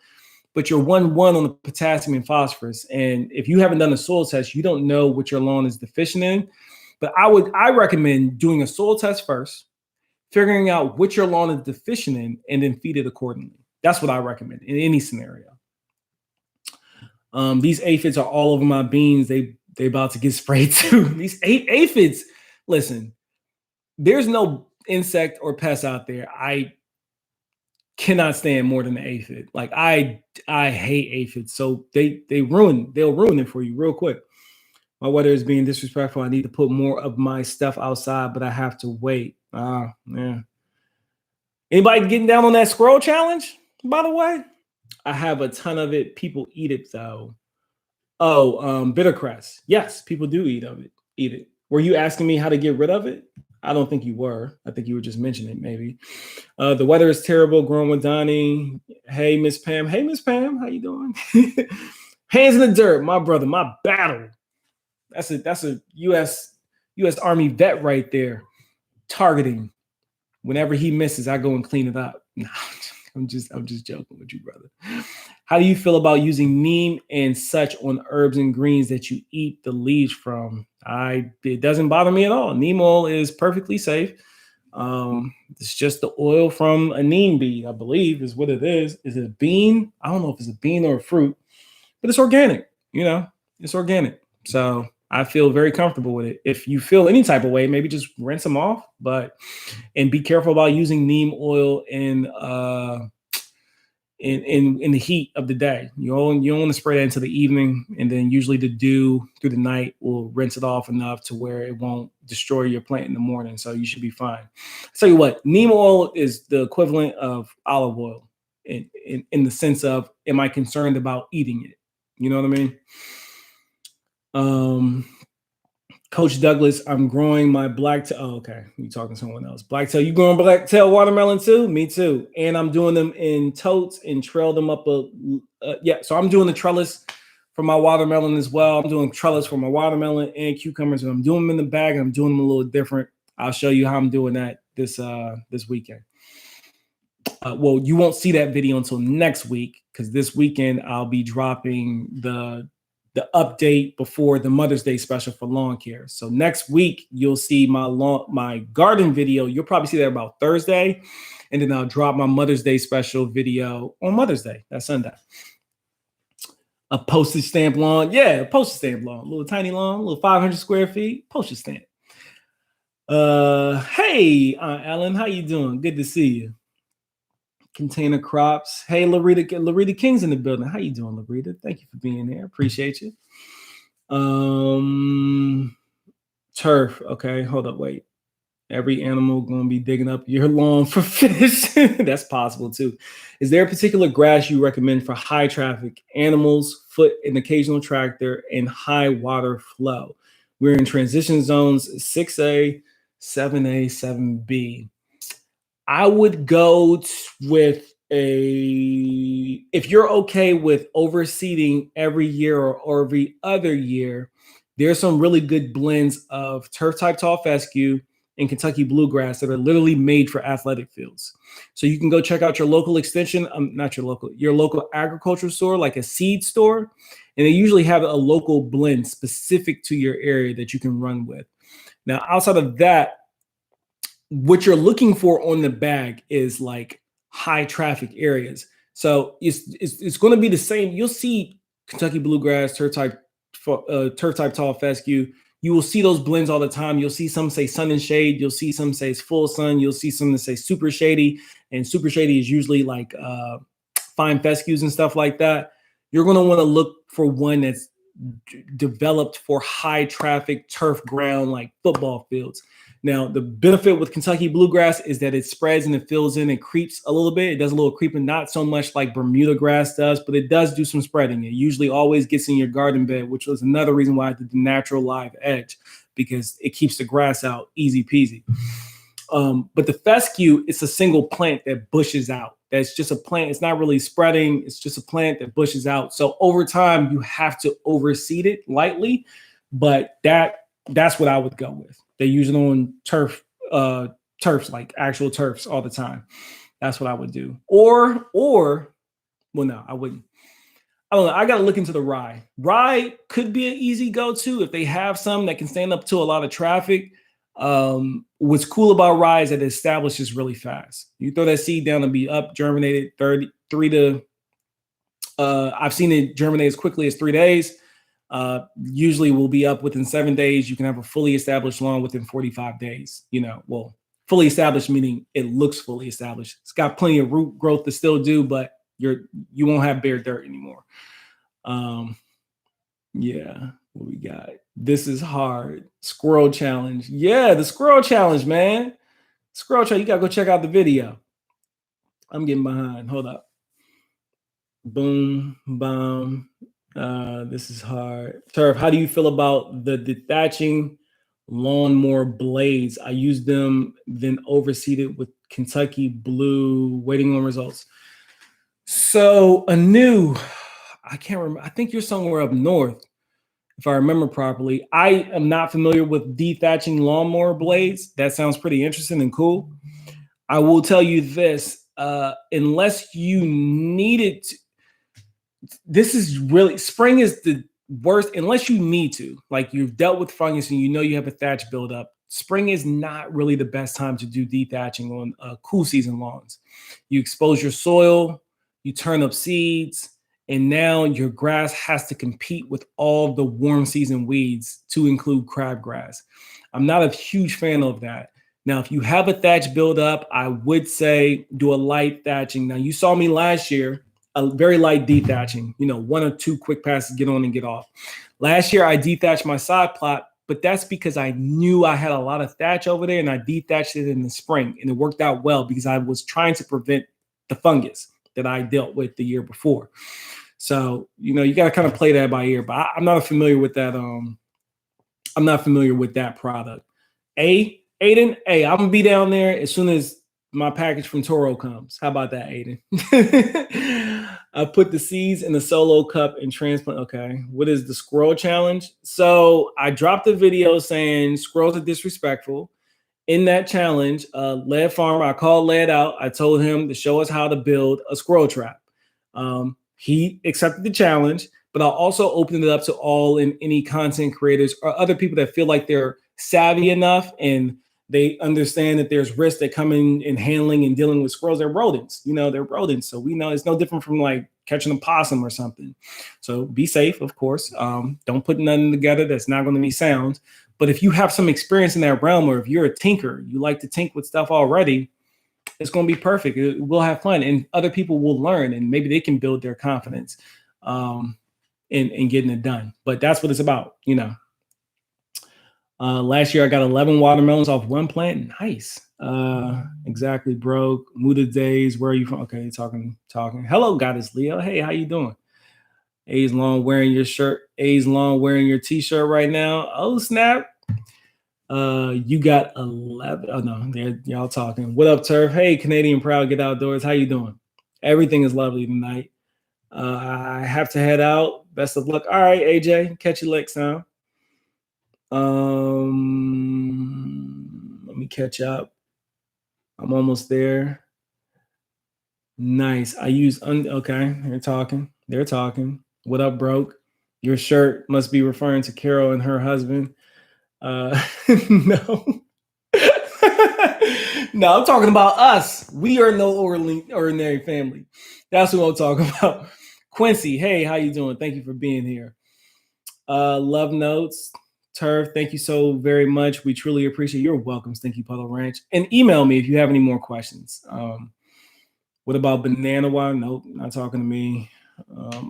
but you're 1-1 on the potassium and phosphorus. And if you haven't done a soil test, you don't know what your lawn is deficient in. But I recommend doing a soil test first, figuring out what your lawn is deficient in, and then feed it accordingly. That's what I recommend in any scenario. These aphids are all over my beans. They about to get sprayed too. These aphids, listen, there's no insect or pest out there I cannot stand more than the aphid. Like I hate aphids. So they'll ruin it for you real quick. My weather is being disrespectful. I need to put more of my stuff outside, but I have to wait. Yeah. Anybody getting down on that squirrel challenge, by the way? I have a ton of it. People eat it though. Oh, bittercress. Yes, people do eat it. Were you asking me how to get rid of it? I don't think you were. I think you were just mentioning it maybe. The weather is terrible. Growing with Donnie. Hey, Miss Pam. Hey, Miss Pam. How you doing? Hands in the dirt, my brother. My battle. That's a U.S. Army vet right there. Targeting. Whenever he misses, I go and clean it up. No, I'm just joking with you, brother. How do you feel about using neem and such on herbs and greens that you eat the leaves from? It doesn't bother me at all. Neem oil is perfectly safe. It's just the oil from a neem bee, I believe, is what it is. Is it a bean? I don't know if it's a bean or a fruit, but it's organic. It's organic. So I feel very comfortable with it. If you feel any type of way, maybe just rinse them off, and be careful about using neem oil in the heat of the day. You don't want to spray that into the evening, and then usually the dew through the night will rinse it off enough to where it won't destroy your plant in the morning. So you should be fine. I'll tell you what, neem oil is the equivalent of olive oil in the sense of, am I concerned about eating it? You know what I mean? Coach Douglas, I'm growing my blacktail. Oh, okay. You talking to someone else. Blacktail, you growing blacktail watermelon too? Me too. And I'm doing them in totes and trail them up. So I'm doing the trellis for my watermelon as well. I'm doing trellis for my watermelon and cucumbers, and I'm doing them in the bag, and I'm doing them a little different. I'll show you how I'm doing that this weekend. Well, you won't see that video until next week, because this weekend I'll be dropping the update before the Mother's Day special for lawn care. So next week you'll see my garden video. You'll probably see that about Thursday, and then I'll drop my Mother's Day special video on Mother's Day. That's Sunday. A postage stamp lawn, yeah, a postage stamp lawn, a little tiny lawn, a little 500 square feet, postage stamp. Hey, Aunt Ellen, how you doing? Good to see you. Container crops. Hey, Larita King's in the building. How you doing, Larita? Thank you for being here. Appreciate you. Turf. Okay, hold up, wait. Every animal going to be digging up your lawn for fish. That's possible too. Is there a particular grass you recommend for high traffic animals, foot and occasional tractor, and high water flow? We're in transition zones 6A, 7A, 7B. I would go with if you're okay with overseeding every year or every other year, there's some really good blends of turf type tall fescue and Kentucky bluegrass that are literally made for athletic fields. So you can go check out your local extension, your local agriculture store, like a seed store, and they usually have a local blend specific to your area that you can run with. Now, outside of that, what you're looking for on the bag is like high traffic areas. So it's going to be the same. You'll see Kentucky bluegrass, turf type tall fescue. You will see those blends all the time. You'll see some say sun and shade. You'll see some say full sun. You'll see some that say super shady, and super shady is usually like fine fescues and stuff like that. You're going to want to look for one that's developed for high traffic turf ground like football fields. Now, the benefit with Kentucky bluegrass is that it spreads and it fills in and creeps a little bit. It does a little creeping, not so much like Bermuda grass does, but it does do some spreading. It usually always gets in your garden bed, which was another reason why I did the natural live edge, because it keeps the grass out easy peasy. But the fescue, it's a single plant that bushes out. That's just a plant. It's not really spreading. It's just a plant that bushes out. So over time, you have to overseed it lightly, but that's what I would go with. They use it on turfs, like actual turfs all the time. That's what I would do. Or, well, no, I wouldn't. I don't know. I got to look into the rye. Rye could be an easy go-to if they have some that can stand up to a lot of traffic. What's cool about rye is that it establishes really fast. You throw that seed down and be up, germinated I've seen it germinate as quickly as 3 days. Usually will be up within 7 days. You can have a fully established lawn within 45 days. Well, fully established meaning it looks fully established. It's got plenty of root growth to still do, but you won't have bare dirt anymore. Yeah, what we got? This is hard. Squirrel challenge. Yeah, the squirrel challenge, man. Squirrel challenge. You gotta go check out the video. I'm getting behind. Hold up. Boom, bomb. This is hard. Turf, how do you feel about the detaching lawnmower blades? I use them, then overseeded with Kentucky blue, waiting on results. So I can't remember. I think you're somewhere up north, if I remember properly. I am not familiar with dethatching lawnmower blades. That sounds pretty interesting and cool. I will tell you this, unless you need it to, this is really, spring is the worst, unless you need to, like you've dealt with fungus and you have a thatch buildup. Spring is not really the best time to do dethatching on cool season lawns. You expose your soil, you turn up seeds, and now your grass has to compete with all the warm season weeds, to include crabgrass. I'm not a huge fan of that. Now, if you have a thatch buildup, I would say do a light thatching. Now, you saw me last year, a very light dethatching, 1 or 2 quick passes, get on and get off. Last year, I dethatched my side plot, but that's because I knew I had a lot of thatch over there, and I dethatched it in the spring, and it worked out well because I was trying to prevent the fungus that I dealt with the year before. So, you got to kind of play that by ear, but I'm not familiar with that. I'm not familiar with that product. Aiden, I'm going to be down there as soon as my package from Toro comes. How about that, Aiden? I put the seeds in the solo cup and transplant. Okay. What is the squirrel challenge? So I dropped a video saying squirrels are disrespectful. In that challenge, Led Farmer, I called Led out. I told him to show us how to build a squirrel trap. He accepted the challenge, but I'll also open it up to all and any content creators or other people that feel like they're savvy enough and they understand that there's risks that come in handling and dealing with squirrels. They're rodents, they're rodents. So we know it's no different from like catching a possum or something. So be safe, of course. Don't put nothing together that's not going to be sound. But if you have some experience in that realm, or if you're a tinker, you like to tink with stuff already, it's going to be perfect. We'll have fun, and other people will learn, and maybe they can build their confidence in getting it done. But that's what it's about, Last year I got 11 watermelons off one plant. Nice. Exactly, bro. Muda days. Where are you from? Okay, talking. Hello, Goddess Leo. Hey, how you doing? A's long wearing your shirt. A's long wearing your t-shirt right now. Oh, snap. You got 11. Oh no, y'all talking. What up, Turf? Hey, Canadian Proud, get outdoors. How you doing? Everything is lovely tonight. I have to head out. Best of luck. All right, AJ. Catch you next time. Let me catch up. I'm almost there. Nice. I use okay. They're talking. What up, broke? Your shirt must be referring to Carol and her husband. No. No, I'm talking about us. We are no ordinary family. That's what I'm talking about. Quincy, hey, how you doing? Thank you for being here. Love notes. Turf, thank you so very much. We truly appreciate your welcomes. Thank you, Puddle Ranch. And email me if you have any more questions. What about Banana Wire? Nope, not talking to me.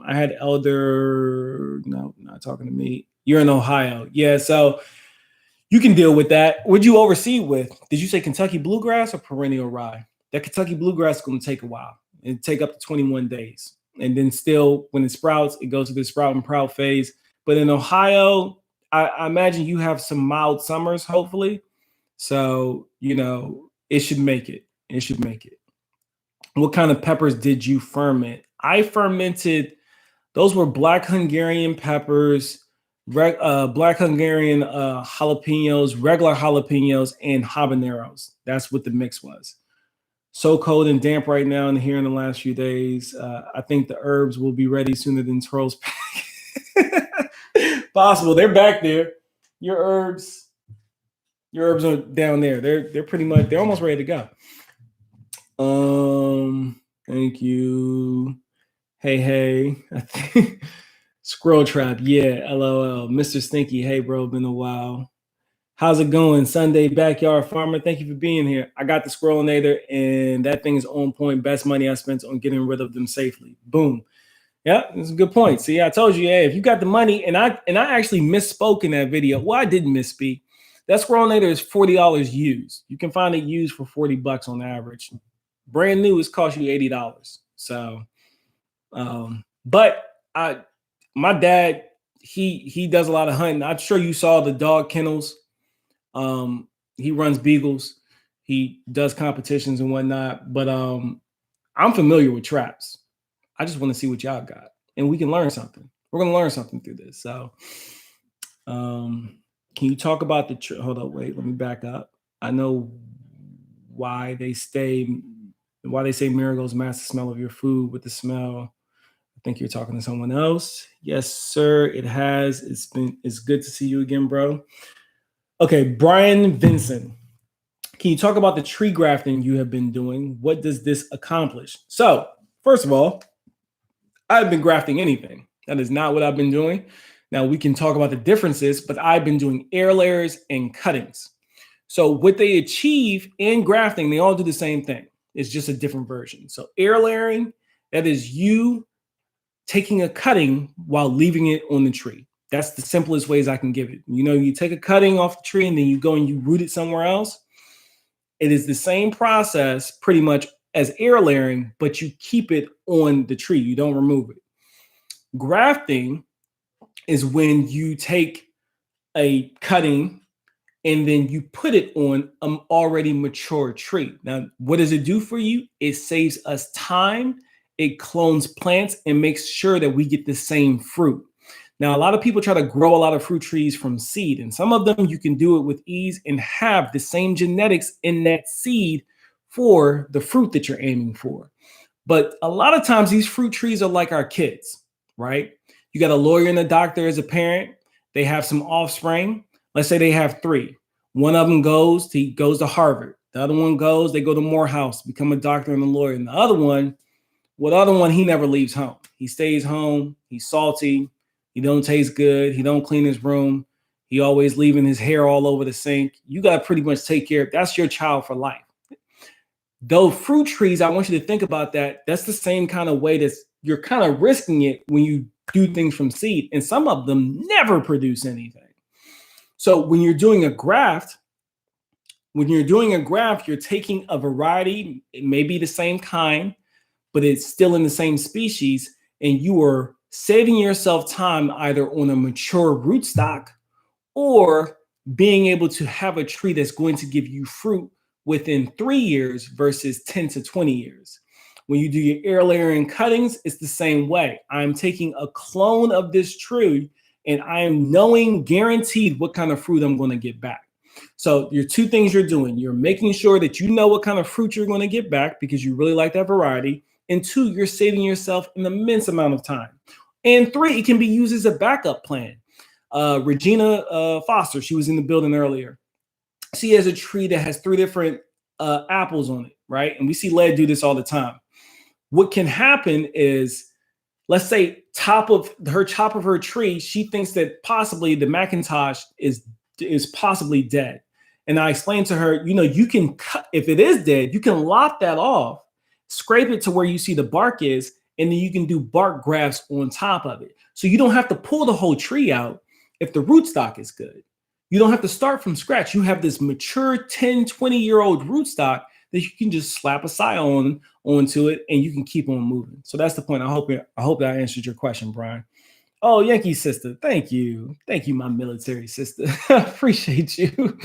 I had Elder. No, not talking to me. You're in Ohio. Yeah, so you can deal with that. What'd you oversee with? Did you say Kentucky bluegrass or perennial rye? That Kentucky bluegrass is going to take a while. It'll take up to 21 days. And then still, when it sprouts, it goes to the sprout and prout phase. But in Ohio, I imagine you have some mild summers, hopefully. So, it should make it. It should make it. What kind of peppers did you ferment? I fermented, those were black Hungarian peppers, black Hungarian jalapenos, regular jalapenos, and habaneros. That's what the mix was. So cold and damp right now and here in the last few days. I think the herbs will be ready sooner than Troll's pack. Possible. They're back there. Your herbs are down there. They're pretty much, they're almost ready to go. Thank you. Hey. Squirrel trap. Yeah, LOL. Mr. Stinky. Hey, bro, been a while. How's it going? Sunday Backyard Farmer. Thank you for being here. I got the Squirrelinator, and that thing is on point. Best money I spent on getting rid of them safely. Boom. Yeah, that's a good point. See, I told you, hey, if you got the money, and I actually misspoke in that video. Well, I didn't misspeak. That Squirrelinator is $40 used. You can find it used for $40 on average. Brand new, it's cost you $80. So, but my dad, he does a lot of hunting. I'm sure you saw the dog kennels. He runs beagles. He does competitions and whatnot. But I'm familiar with traps. I just want to see what y'all got, and we can learn something. We're gonna learn something through this. So, can you talk about the? Hold up, wait. Let me back up. I know why they say marigolds mask the smell of your food with the smell. I think you're talking to someone else. Yes, sir. It has. It's good to see you again, bro. Okay, Brian Vincent. Can you talk about the tree grafting you have been doing? What does this accomplish? So, first of all, I've been grafting anything. That is not what I've been doing. Now, we can talk about the differences, but I've been doing air layers and cuttings. So what they achieve in grafting, they all do the same thing. It's just a different version. So air layering, that is you taking a cutting while leaving it on the tree. That's the simplest ways I can give it. You take a cutting off the tree and then you go and you root it somewhere else. It is the same process pretty much as air layering, but you keep it on the tree. You don't remove it. Grafting is when you take a cutting and then you put it on an already mature tree. Now, what does it do for you? It saves us time. It clones plants and makes sure that we get the same fruit. Now, a lot of people try to grow a lot of fruit trees from seed, and some of them you can do it with ease and have the same genetics in that seed for the fruit that you're aiming for. But a lot of times these fruit trees are like our kids, right? You got a lawyer and a doctor as a parent. They have some offspring. Let's say they have 3. One of them goes to Harvard. The other one goes, they go to Morehouse, become a doctor and a lawyer. And the other one, he never leaves home. He stays home. He's salty. He don't taste good. He don't clean his room. He always leaving his hair all over the sink. You got to pretty much take care of, that's your child for life. Those fruit trees, I want you to think about that. That's the same kind of way that you're kind of risking it when you do things from seed. And some of them never produce anything. So when you're doing a graft, you're taking a variety, it may be the same kind, but it's still in the same species, and you are saving yourself time either on a mature rootstock or being able to have a tree that's going to give you fruit within 3 years versus 10 to 20 years. When you do your air layering cuttings, it's the same way. I'm taking a clone of this tree and I am knowing guaranteed what kind of fruit I'm going to get back. So your 2 things you're doing, you're making sure that you know what kind of fruit you're going to get back because you really like that variety. And 2, you're saving yourself an immense amount of time. And 3, it can be used as a backup plan. Regina Foster, she was in the building earlier. She has a tree that has 3 different apples on it, right? And we see Lead do this all the time. What can happen is, let's say top of her tree, she thinks that possibly the Macintosh is possibly dead. And I explained to her, you can cut, if it is dead, you can lop that off, scrape it to where you see the bark is, and then you can do bark grafts on top of it. So you don't have to pull the whole tree out if the rootstock is good. You don't have to start from scratch. You have this mature 10, 20-year-old rootstock that you can just slap a scion onto it and you can keep on moving. So that's the point. I hope that I answered your question, Brian. Oh, Yankee sister. Thank you. Thank you, my military sister. I appreciate you.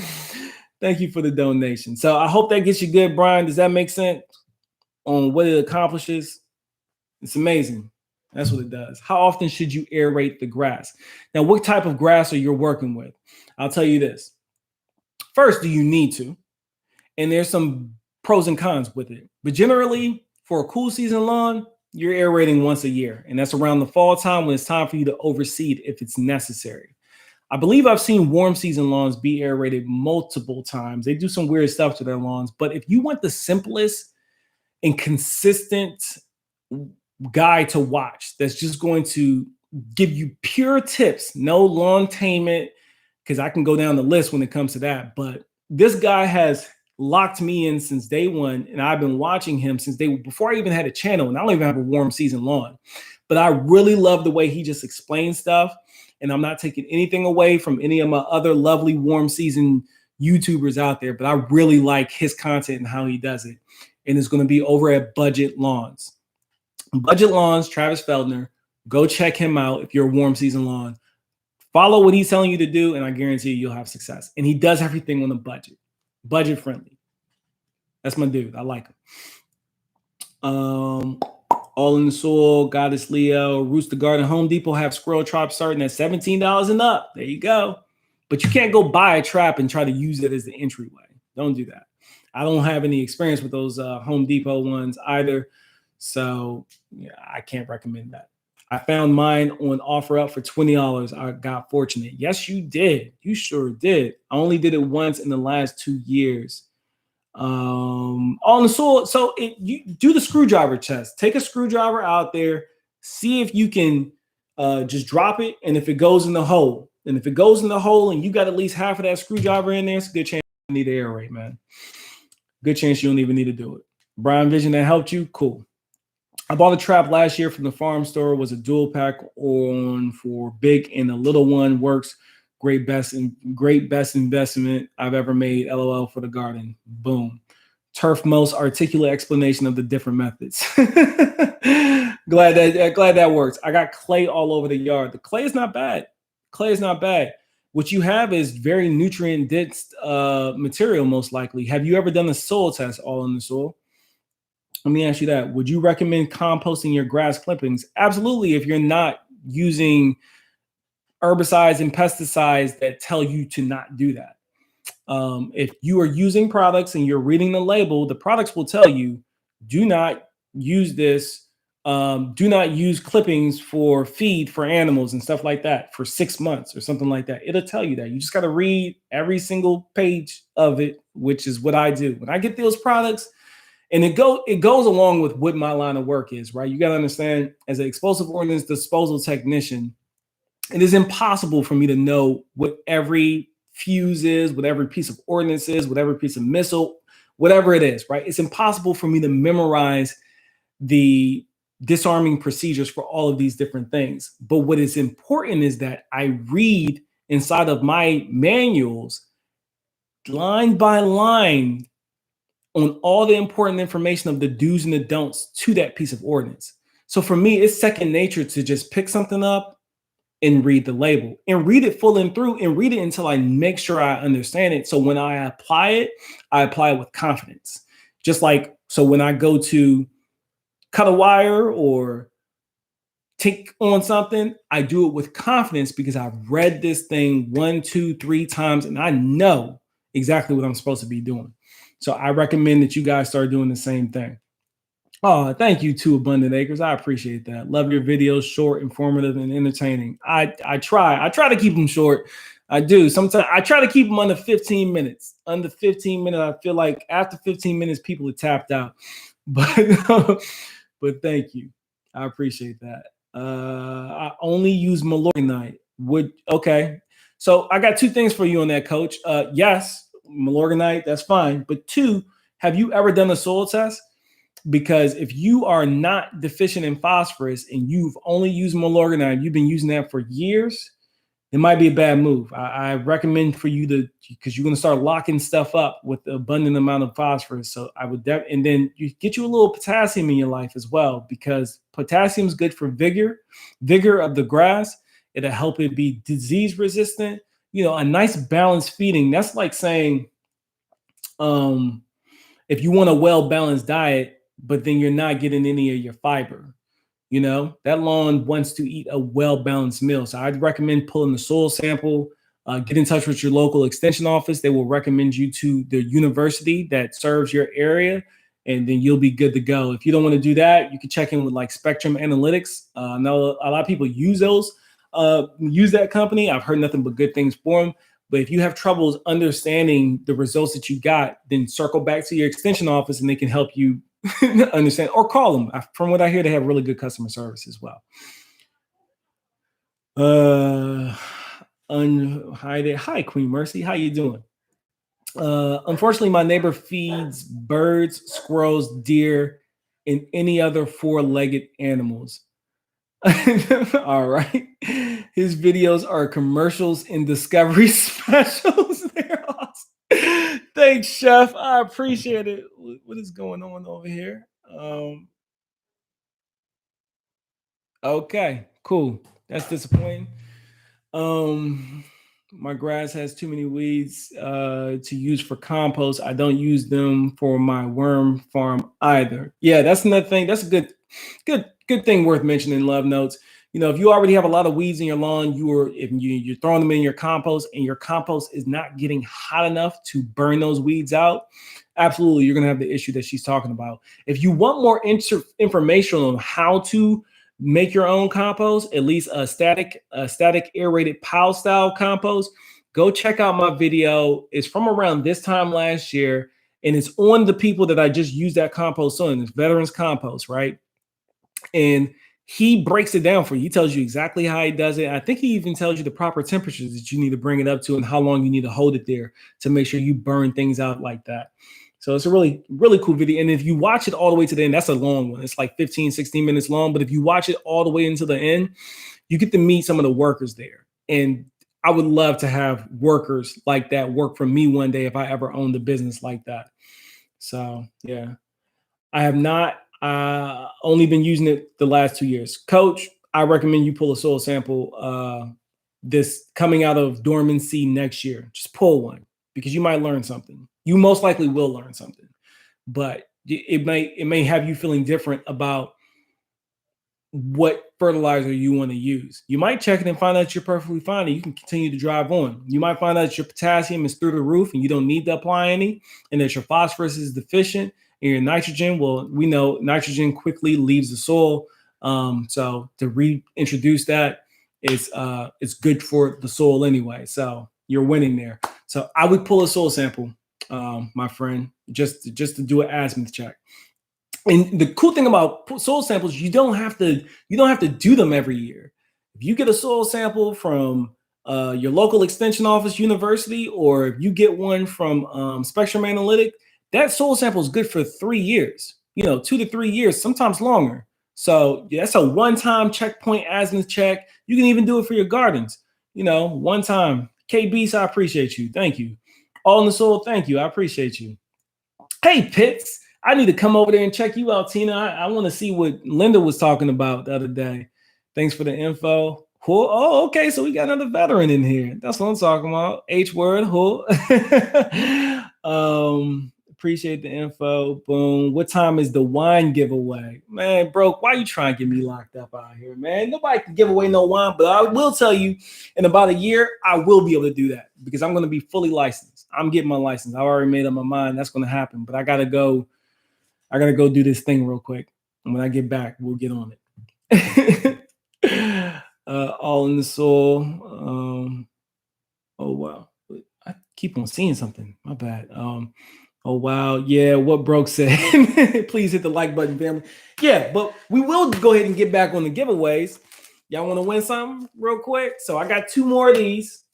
Thank you for the donation. So I hope that gets you good, Brian. Does that make sense on what it accomplishes? It's amazing. That's what it does. How often should you aerate the grass? Now, what type of grass are you working with? I'll tell you this. First, do you need to? And there's some pros and cons with it. But generally, for a cool season lawn, you're aerating once a year. And that's around the fall time when it's time for you to overseed if it's necessary. I believe I've seen warm season lawns be aerated multiple times. They do some weird stuff to their lawns. But if you want the simplest and consistent guy to watch that's just going to give you pure tips, no lawn tainment, because I can go down the list when it comes to that. But this guy has locked me in since day one, and I've been watching him since before I even had a channel, and I don't even have a warm season lawn. But I really love the way he just explains stuff, and I'm not taking anything away from any of my other lovely warm season YouTubers out there, but I really like his content and how he does it. And it's going to be over at Budget Lawns. Budget Lawns, Travis Feldner. Go check him out if you're a warm season lawn. Follow what he's telling you to do, and I guarantee you'll have success. And he does everything on a budget. Budget friendly. That's my dude. I like him. All in the Soil, Goddess Leo, Rooster Garden, Home Depot have squirrel traps starting at $17 and up. There you go. But you can't go buy a trap and try to use it as the entryway. Don't do that. I don't have any experience with those Home Depot ones either. So yeah, I can't recommend that. I found mine on OfferUp for $20. I got fortunate. Yes, you did. You sure did. I only did it once in the last 2 years. On the soil. So you do the screwdriver test. Take a screwdriver out there. See if you can just drop it. And if it goes in the hole, and if it goes in the hole and you got at least half of that screwdriver in there, it's a good chance you need to aerate, man. Good chance you don't even need to do it. Brian Vision, that helped you? Cool. I bought a trap last year from the farm store. It was a dual pack on for big and a little one. Works. Great best investment I've ever made. LOL for the garden. Boom. Turf most articulate explanation of the different methods. glad that works. I got clay all over the yard. The clay is not bad. Clay is not bad. what you have is very nutrient dense material, most likely. Have you ever done a soil test all in the soil? Let me ask you that. Would you recommend composting your grass clippings? Absolutely, if you're not using herbicides and pesticides that tell you to not do that. If you are using products and you're reading the label, the products will tell you, do not use this. Do not use clippings for feed for animals and stuff like that for 6 months or something like that. It'll tell you that. You just got to read every single page of it, which is what I do. When I get those products, and it goes along with what my line of work is, right? You got to understand, as an explosive ordnance disposal technician, it is impossible for me to know what every fuse is, what every piece of ordnance is, whatever piece of missile, whatever it is, right? It's impossible for me to memorize the disarming procedures for all of these different things. But what is important is that I read inside of my manuals, line by line, on all the important information of the do's and the don'ts to that piece of ordnance. So for me, it's second nature to just pick something up and read the label and read it full and through and read it until I make sure I understand it. So when I apply it with confidence. Just like, so when I go to cut a wire or take on something, I do it with confidence because I've read this thing 1, 2, 3 times and I know exactly what I'm supposed to be doing. So I recommend that you guys start doing the same thing. Oh, thank you, Two Abundant Acres. I appreciate that. Love your videos, short, informative, and entertaining. I try to keep them short. I do. Sometimes I try to keep them under 15 minutes. Under 15 minutes, I feel like after 15 minutes, people are tapped out. But but thank you. I appreciate that. I only use Milorganite. Okay. So I got 2 things for you on that, Coach. Yes, Milorganite, that's fine. But 2, have you ever done a soil test? Because if you are not deficient in phosphorus and you've only used Milorganite, you've been using that for years, it might be a bad move. I recommend for you to, because you're going to start locking stuff up with the abundant amount of phosphorus. So I would, and then you get you a little potassium in your life as well, because potassium is good for vigor of the grass. It'll help it be disease resistant. You know, a nice balanced feeding. That's like saying, if you want a well-balanced diet, but then you're not getting any of your fiber, you know, that lawn wants to eat a well-balanced meal. So I'd recommend pulling the soil sample, get in touch with your local extension office. They will recommend you to the university that serves your area, and then you'll be good to go. If you don't want to do that, you can check in with like Spectrum Analytics. I know a lot of people use that company. I've heard nothing but good things for them. But if you have troubles understanding the results that you got, then circle back to your extension office and they can help you understand, or call them. From what I hear, they have really good customer service as well. Hi there. Hi, Queen Mercy. How you doing? Unfortunately, my neighbor feeds birds, squirrels, deer, and any other 4-legged animals. All right. His videos are commercials and discovery specials. They're awesome. Thanks, Chef. I appreciate it. What is going on over here? Okay, cool. That's disappointing. My grass has too many weeds to use for compost. I don't use them for my worm farm either. Yeah, that's another thing. That's a good thing worth mentioning in Love Notes. You know, if you already have a lot of weeds in your lawn, you're throwing them in your compost and your compost is not getting hot enough to burn those weeds out, absolutely, you're going to have the issue that she's talking about. If you want more information on how to make your own compost, at least a static aerated pile style compost, go check out my video. It's from around this time last year, and it's on the people that I just used that compost on. It's Veterans Compost, right? And he breaks it down for you. He tells you exactly how he does it. I think he even tells you the proper temperatures that you need to bring it up to and how long you need to hold it there to make sure you burn things out like that. So it's a really, really cool video. And if you watch it all the way to the end, that's a long one. It's like 15, 16 minutes long. But if you watch it all the way into the end, you get to meet some of the workers there. And I would love to have workers like that work for me one day if I ever owned a business like that. So, yeah, I have not only been using it the last 2 years. Coach, I recommend you pull a soil sample this coming out of dormancy next year. Just pull one because you might learn something. You most likely will learn something, but it may have you feeling different about what fertilizer you want to use. You might check it and find out you're perfectly fine and you can continue to drive on. You might find out your potassium is through the roof and you don't need to apply any, and that your phosphorus is deficient, and your nitrogen, well, we know nitrogen quickly leaves the soil. So to reintroduce that is it's good for the soil anyway. So you're winning there. So I would pull a soil sample, my friend, just to do an azimuth check. And the cool thing about soil samples, you don't have to do them every year. If you get a soil sample from your local extension office, university, or if you get one from Spectrum Analytic, that soil sample is good for 3 years. 2 to 3 years, sometimes longer. So yeah, that's a one-time checkpoint azimuth check. You can even do it for your gardens. One time. KBs, I appreciate you. Thank you. All in the soil, thank you. I appreciate you. Hey, Pitts. I need to come over there and check you out, Tina. I want to see what Linda was talking about the other day. Thanks for the info. Oh, okay. So we got another veteran in here. That's what I'm talking about. H word. Appreciate the info. Boom. What time is the wine giveaway? Man, bro, why you trying to get me locked up out here, man? Nobody can give away no wine, but I will tell you in about a year, I will be able to do that because I'm going to be fully licensed. I'm getting my license. I already made up my mind. That's going to happen, but I got to go do this thing real quick. And when I get back, we'll get on it. All in the soil. Oh, wow. I keep on seeing something. My bad. Oh, wow. Yeah, what Broke said. Please hit the like button, family. Yeah, but we will go ahead and get back on the giveaways. Y'all want to win something real quick? So I got two more of these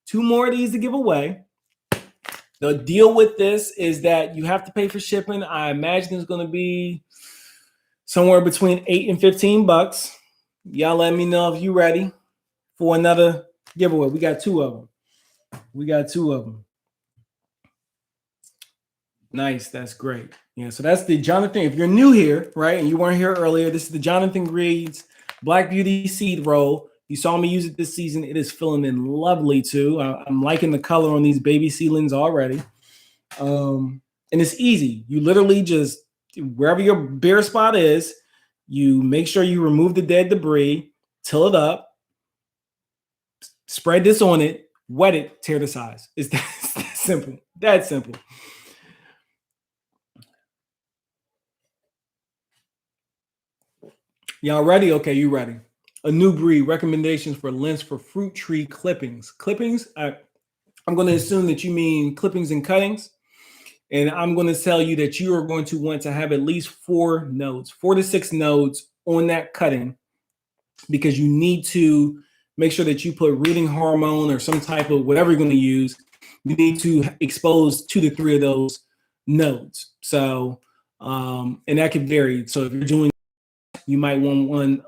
to give away. The deal with this is that you have to pay for shipping. I imagine it's going to be somewhere between $8 and $15. Y'all let me know if you're ready for another giveaway. We got two of them. Nice. That's great. Yeah. So that's the Jonathan. If you're new here, right, and you weren't here earlier, this is the Jonathan Reed's Black Beauty Seed Roll. You saw me use it this season. It is filling in lovely too. I'm liking the color on these baby seedlings already. And it's easy. You literally just, wherever your bare spot is, you make sure you remove the dead debris, till it up, spread this on it, wet it, tear the size. It's that simple. That simple. Y'all ready? Okay, you ready. A new breed, recommendations for lengths for fruit tree clippings. Clippings, I'm going to assume that you mean clippings and cuttings. And I'm going to tell you that you are going to want to have at least 4 to 6 nodes on that cutting, because you need to make sure that you put rooting hormone or some type of whatever you're going to use. You need to expose 2 to 3 of those nodes. So, and that can vary. So if you're doing, you might want one,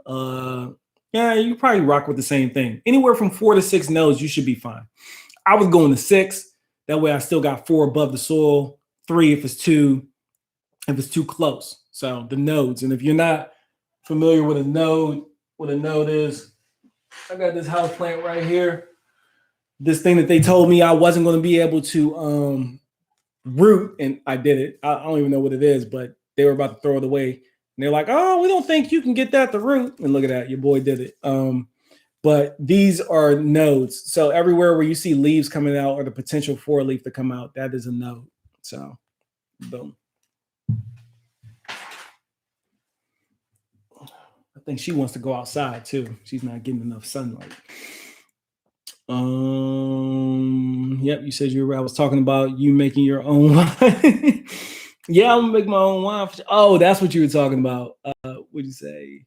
you probably rock with the same thing. Anywhere from 4 to 6 nodes, you should be fine. I was going to 6. That way I still got 4 above the soil, 3 if it's too close. So the nodes. And if you're not familiar with what a node is, I got this house plant right here. This thing that they told me I wasn't going to be able to root, and I did it. I don't even know what it is, but they were about to throw it away. And they're like, oh, we don't think you can get that to root. And look at that. Your boy did it. But these are nodes. So everywhere where you see leaves coming out or the potential for a leaf to come out, that is a node. So, boom. I think she wants to go outside too. She's not getting enough sunlight. Yep, you said you were. I was talking about you making your own wine. Yeah, I'm gonna make my own wine. Oh, that's what you were talking about. What'd you say?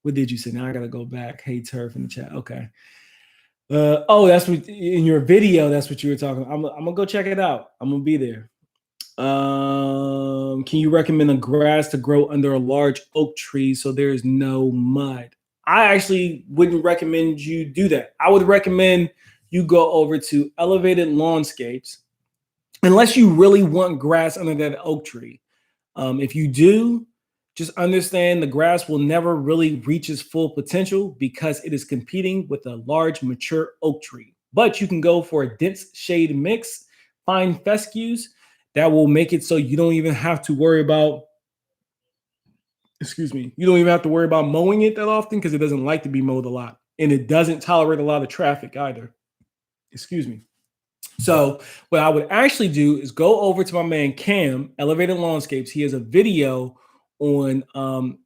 What did you say? Now I gotta go back. Hey, Turf in the chat. Okay. That's what in your video. That's what you were talking about. I'm gonna go check it out. I'm gonna be there. Can you recommend a grass to grow under a large oak tree so there's no mud? I actually wouldn't recommend you do that. I would recommend you go over to Elevated Lawnscapes, unless you really want grass under that oak tree. If you do, Just understand the grass will never really reach its full potential because it is competing with a large mature oak tree. But you can go for a dense shade mix, fine fescues that will make it so you don't even have to worry about, excuse me, you don't even have to worry about mowing it that often because it doesn't like to be mowed a lot. And it doesn't tolerate a lot of traffic either. Excuse me. So what I would actually do is go over to my man Cam, Elevated Lawnscapes. He has a video on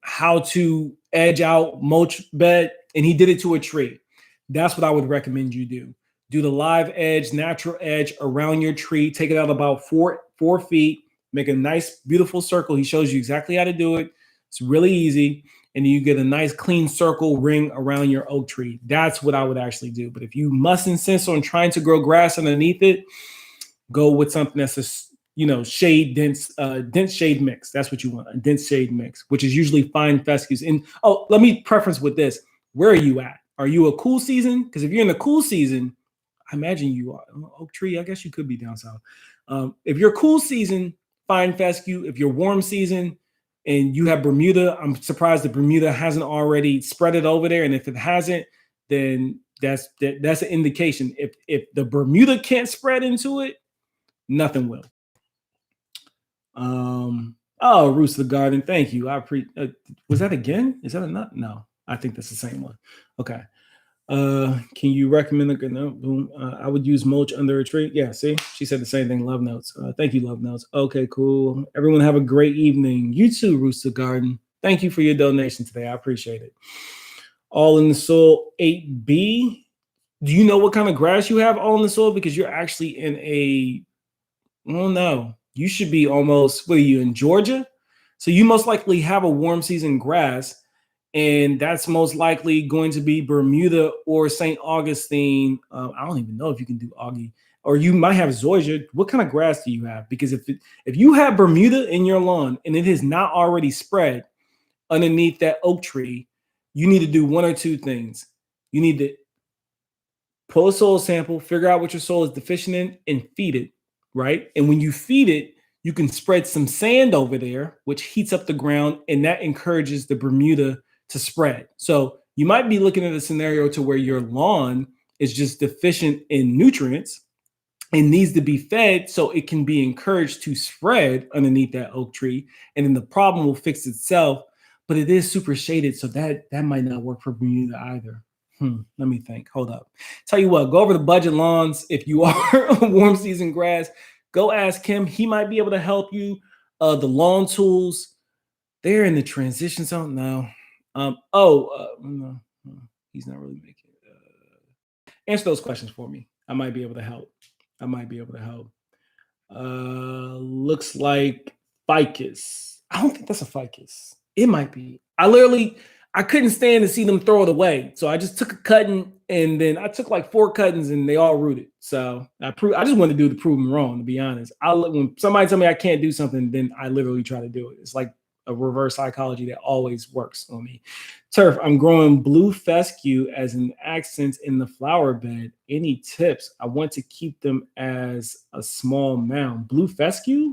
how to edge out mulch bed, and he did it to a tree. That's what I would recommend you do. Do the live edge, natural edge around your tree. Take it out about 4 feet. Make a nice, beautiful circle. He shows you exactly how to do it. It's really easy. And you get a nice clean circle ring around your oak tree. That's what I would actually do. But if you must insist on trying to grow grass underneath it, go with something that's a shade dense shade mix. That's what you want, a dense shade mix, which is usually fine fescues. And let me preference with this. Where are you at? Are you a cool season? Because if you're in the cool season, I imagine you are. Oak tree, I guess you could be down south. If you're cool season, fine fescue. If you're warm season, and you have Bermuda, I'm surprised that Bermuda hasn't already spread it over there. And if it hasn't, then that's an indication. If the Bermuda can't spread into it, nothing will. Rooster Garden, thank you. Was that again? Is that a nut? No, I think that's the same one. Okay. Can you recommend I would use mulch under a tree. Yeah, see, she said the same thing. Love notes. Thank you, love notes. Okay, cool. Everyone have a great evening. You too, Rooster Garden. Thank you for your donation today. I appreciate it. All in the Soil 8B. Do you know what kind of grass you have all in the soil? Because you're actually you should be almost, what are you, in Georgia? So you most likely have a warm season grass. And that's most likely going to be Bermuda or St. Augustine. I don't even know if you can do Augie, or you might have Zoysia. What kind of grass do you have? Because if you have Bermuda in your lawn and it has not already spread underneath that oak tree, you need to do one or two things. You need to pull a soil sample, figure out what your soil is deficient in, and feed it, right? And when you feed it, you can spread some sand over there, which heats up the ground, and that encourages the Bermuda to spread. So you might be looking at a scenario to where your lawn is just deficient in nutrients and needs to be fed so it can be encouraged to spread underneath that oak tree. And then the problem will fix itself, but it is super shaded. So that might not work for Bermuda either. Let me think. Hold up. Tell you what, go over to Budget Lawns. If you are a warm season grass, go ask him. He might be able to help you. The lawn tools, they're in the transition zone now. No, he's not really making it. Answer those questions for me. I might be able to help. Looks like ficus. I don't think that's a ficus. It might be. I couldn't stand to see them throw it away. So I just took a cutting, and then I took like 4 cuttings and they all rooted. So I just wanted to prove them wrong, to be honest. When somebody tell me I can't do something, then I literally try to do it. It's like a reverse psychology that always works on me. Turf, I'm growing blue fescue as an accent in the flower bed. Any tips? I want to keep them as a small mound. Blue fescue?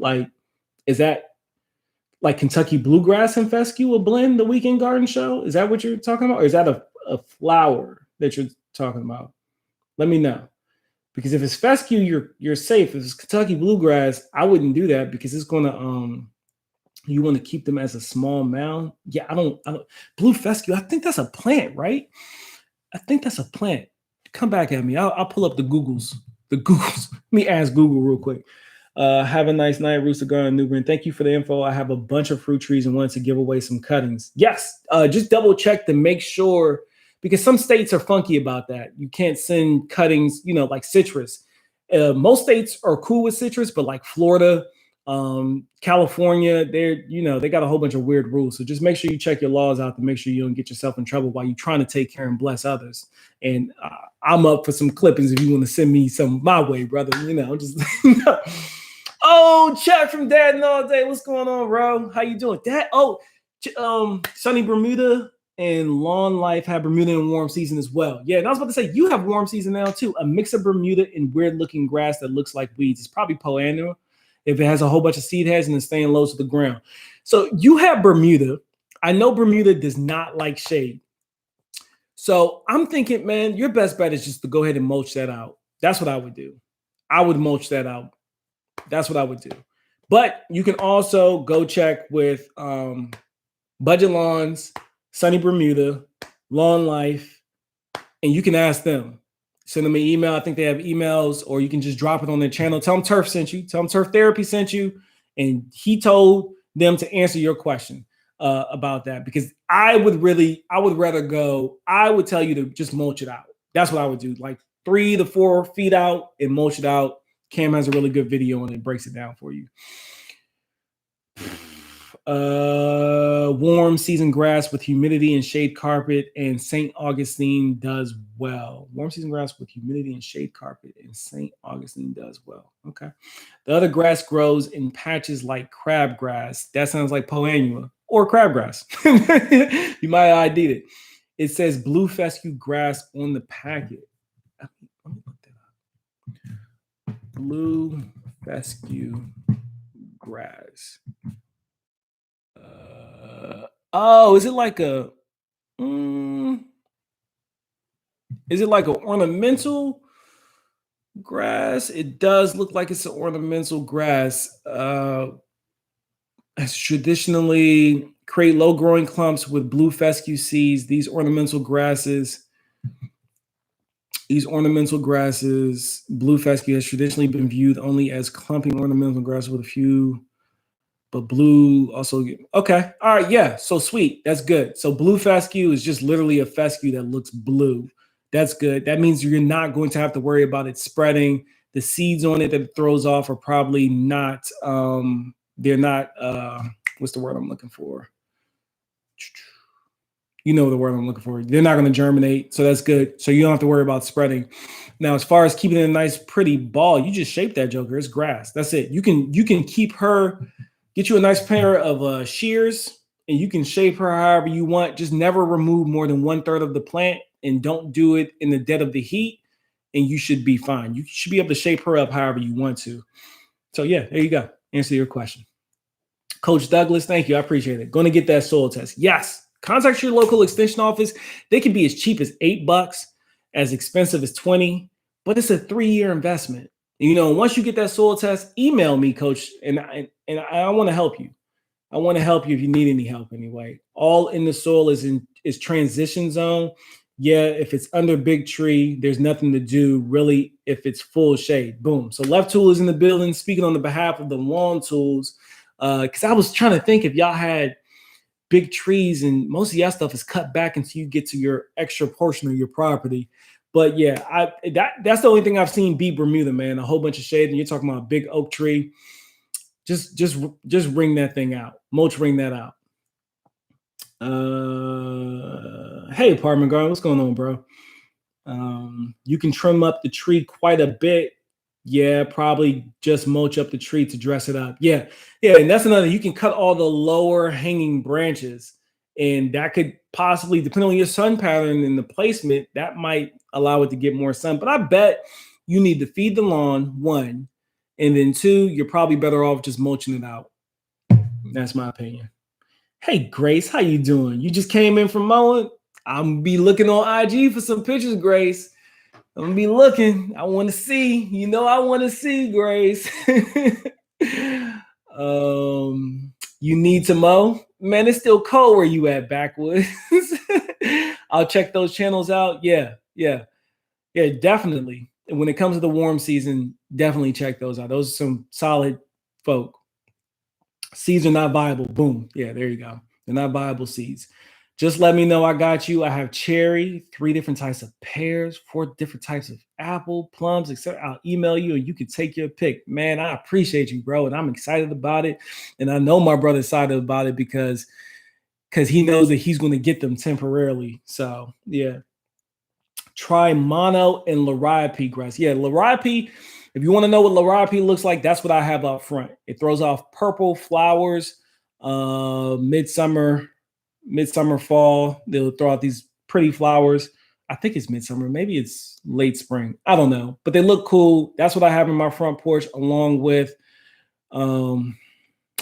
Is that like Kentucky bluegrass and fescue, a blend, the Weekend Garden Show? Is that what you're talking about? Or is that a flower that you're talking about? Let me know. Because if it's fescue, you're safe. If it's Kentucky bluegrass, I wouldn't do that because it's going to you want to keep them as a small mound. Yeah, I don't blue fescue. I think that's a plant, right? I think that's a plant. Come back at me. I'll pull up the Googles. Let me ask Google real quick. Have a nice night, Rooster Garden, New Bern. Thank you for the info. I have a bunch of fruit trees and wanted to give away some cuttings. Yes, just double check to make sure, because some states are funky about that. You can't send cuttings, like citrus. Most states are cool with citrus, but like Florida, California, they got a whole bunch of weird rules. So just make sure you check your laws out to make sure you don't get yourself in trouble while you're trying to take care and bless others. And I'm up for some clippings if you want to send me some my way, brother. Just oh, chat from Dad and all day. What's going on, bro? How you doing, Dad? Sunny Bermuda and Lawn Life have Bermuda in warm season as well. Yeah, and I was about to say you have warm season now too. A mix of Bermuda and weird looking grass that looks like weeds. It's probably poannual if it has a whole bunch of seed heads and it's staying low to the ground. So you have Bermuda, I know Bermuda does not like shade. So I'm thinking, man, your best bet is just to go ahead and mulch that out. That's what I would do. I would mulch that out. That's what I would do. But you can also go check with Budget Lawns, Sunny Bermuda, Lawn Life, and you can ask them. Send them an email. I think they have emails, or you can just drop it on their channel. Tell them Turf sent you. Tell them Turf Therapy sent you. And he told them to answer your question about that, because I would tell you to just mulch it out. That's what I would do. Like 3 to 4 feet out and mulch it out. Cam has a really good video and it breaks it down for you. Warm season grass with humidity and shade carpet and St. Augustine does well. Warm season grass with humidity and shade carpet and St. Augustine does well. Okay. The other grass grows in patches like crabgrass. That sounds like Poanua or crabgrass. You might have ID'd it. It says blue fescue grass on the packet. Let me look that up. Blue fescue grass. Is it like a ornamental grass? It does look like it's an ornamental grass. It's traditionally create low growing clumps with blue fescue seeds. These ornamental grasses, blue fescue has traditionally been viewed only as clumping ornamental grass with a few. But blue also, okay. All right, yeah, so sweet. That's good. So blue fescue is just literally a fescue that looks blue. That's good. That means you're not going to have to worry about it spreading. The seeds on it that it throws off are probably not, they're not, what's the word I'm looking for? You know the word I'm looking for. They're not going to germinate, so that's good. So you don't have to worry about spreading. Now, as far as keeping it a nice, pretty ball, you just shape that joker. It's grass. That's it. You can keep her. Get you a nice pair of shears, and you can shape her however you want. Just never remove more than 1/3 of the plant, and don't do it in the dead of the heat, and you should be fine. You should be able to shape her up however you want to. So yeah, there you go. Answer your question. Coach Douglas, thank you. I appreciate it. Going to get that soil test. Yes. Contact your local extension office. They can be as cheap as $8, as expensive as $20, but it's a 3-year investment. You know, once you get that soil test, email me, Coach, and I want to help you. I want to help you if you need any help anyway. All in the soil is transition zone. Yeah, if it's under big tree, there's nothing to do really. If it's full shade, boom. So Left Tool is in the building, speaking on the behalf of the lawn tools, because I was trying to think if y'all had big trees, and most of y'all stuff is cut back until you get to your extra portion of your property. But yeah, that's the only thing I've seen beat Bermuda, man. A whole bunch of shade, and you're talking about a big oak tree. Just ring that thing out. Mulch, ring that out. Hey, apartment guard, what's going on, bro? You can trim up the tree quite a bit. Yeah, probably just mulch up the tree to dress it up. Yeah, and that's another. You can cut all the lower hanging branches, and that could possibly, depending on your sun pattern and the placement, that might allow it to get more sun. But I bet you need to feed the lawn, 1, and then 2, you're probably better off just mulching it out. That's my opinion. Hey, Grace, how you doing? You just came in from mowing? I'm gonna be looking on IG for some pictures, Grace. I'm gonna be looking. I want to see. You know, I want to see, Grace. You need to mow? Man, it's still cold where you at, Backwoods. I'll check those channels out. Yeah, definitely. And when it comes to the warm season, definitely check those out. Those are some solid folk. Seeds are not viable. Boom. Yeah, there you go. They're not viable seeds. Just let me know. I got you. I have cherry, 3 different types of pears, 4 different types of apple, plums, etc. I'll email you and you can take your pick. Man, I appreciate you, bro. And I'm excited about it. And I know my brother's excited about it because he knows that he's going to get them temporarily. So yeah. Try mono and liriope grass. Yeah, liriope. If you want to know what liriope looks like, that's what I have up front. It throws off purple flowers, midsummer, fall. They'll throw out these pretty flowers. I think it's midsummer. Maybe it's late spring. I don't know, but they look cool. That's what I have in my front porch, along with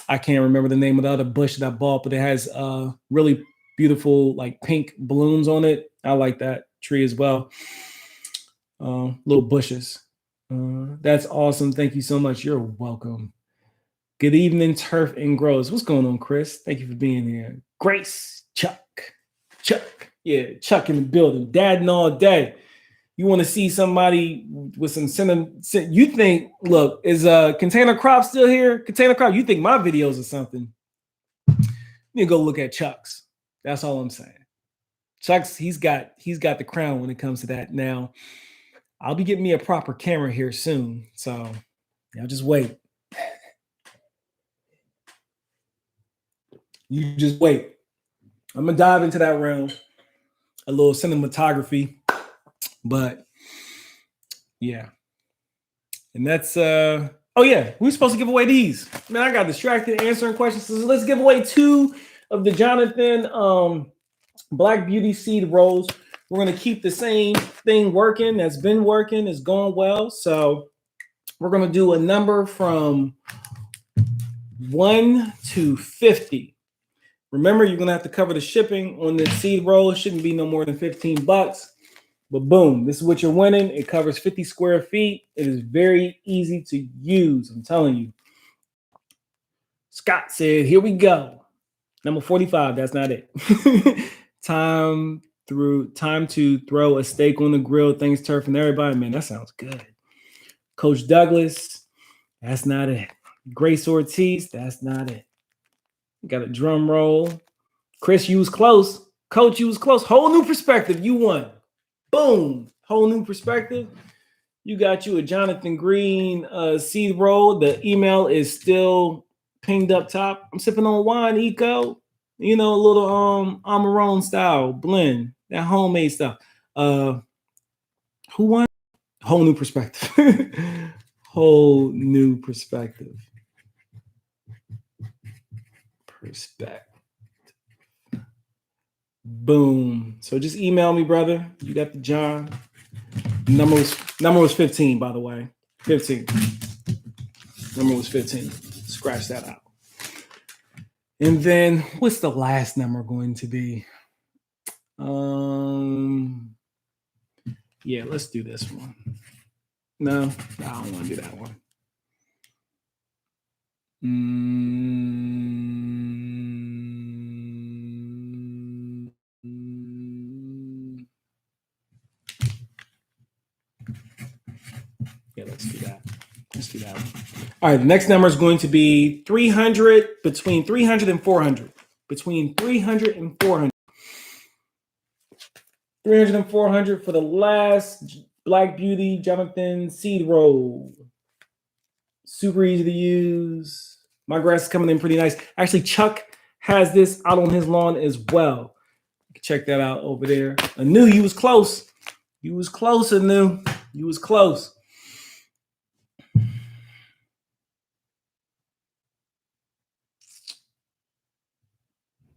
I can't remember the name of the other bush that I bought, but it has really beautiful like pink blooms on it. I like that tree as well. Little bushes. That's awesome. Thank you so much. You're welcome. Good evening, Turf and Grows. What's going on, Chris? Thank you for being here. Grace, Chuck. Yeah, Chuck in the building. Dadding all day. You want to see somebody with some cinnamon? You think, look, is Container Crop still here? Container Crop, you think my videos are something? You go look at Chuck's. That's all I'm saying. Chuck's, he's got the crown when it comes to that. Now, I'll be getting me a proper camera here soon, so y'all just wait. You just wait. I'm gonna dive into that realm, a little cinematography, but yeah. And that's oh yeah, we're supposed to give away these. Man, I got distracted answering questions. So let's give away 2 of the Jonathan Black Beauty seed rolls. We're gonna keep the same thing working. That's been working. It's going well. So we're gonna do a number from 1 to 50. Remember, you're gonna have to cover the shipping on the seed roll. It shouldn't be no more than $15. But boom, this is what you're winning. It covers 50 square feet. It is very easy to use. I'm telling you. Scott said, here we go. Number 45. That's not it. Time to throw a steak on the grill. Thanks, Turf and everybody. Man, that sounds good. Coach Douglas. That's not it. Grace Ortiz. That's not it. Got a drum roll. Chris, you was close. Coach, you was close. Whole new perspective. You won. Boom. Whole new perspective. You got you a Jonathan Green seed roll. The email is still pinged up top. I'm sipping on wine, Eco. You know, a little Amarone style blend. That homemade stuff. Who won? Whole new perspective. Whole new perspective. Boom. So just email me, brother. You got the John. Number was 15, by the way. 15. Number was 15. Scratch that out. And then what's the last number going to be? Yeah, let's do this one. No, I don't want to do that one. Yeah, let's do that. Let's do that one. All right, the next number is going to be 300, between 300 and 400. Between 300 and 400. 300 and 400 for the last Black Beauty Jonathan seed roll. Super easy to use. My grass is coming in pretty nice. Actually, Chuck has this out on his lawn as well. You can check that out over there. Anu, you was close. You was close, Anu. You was close.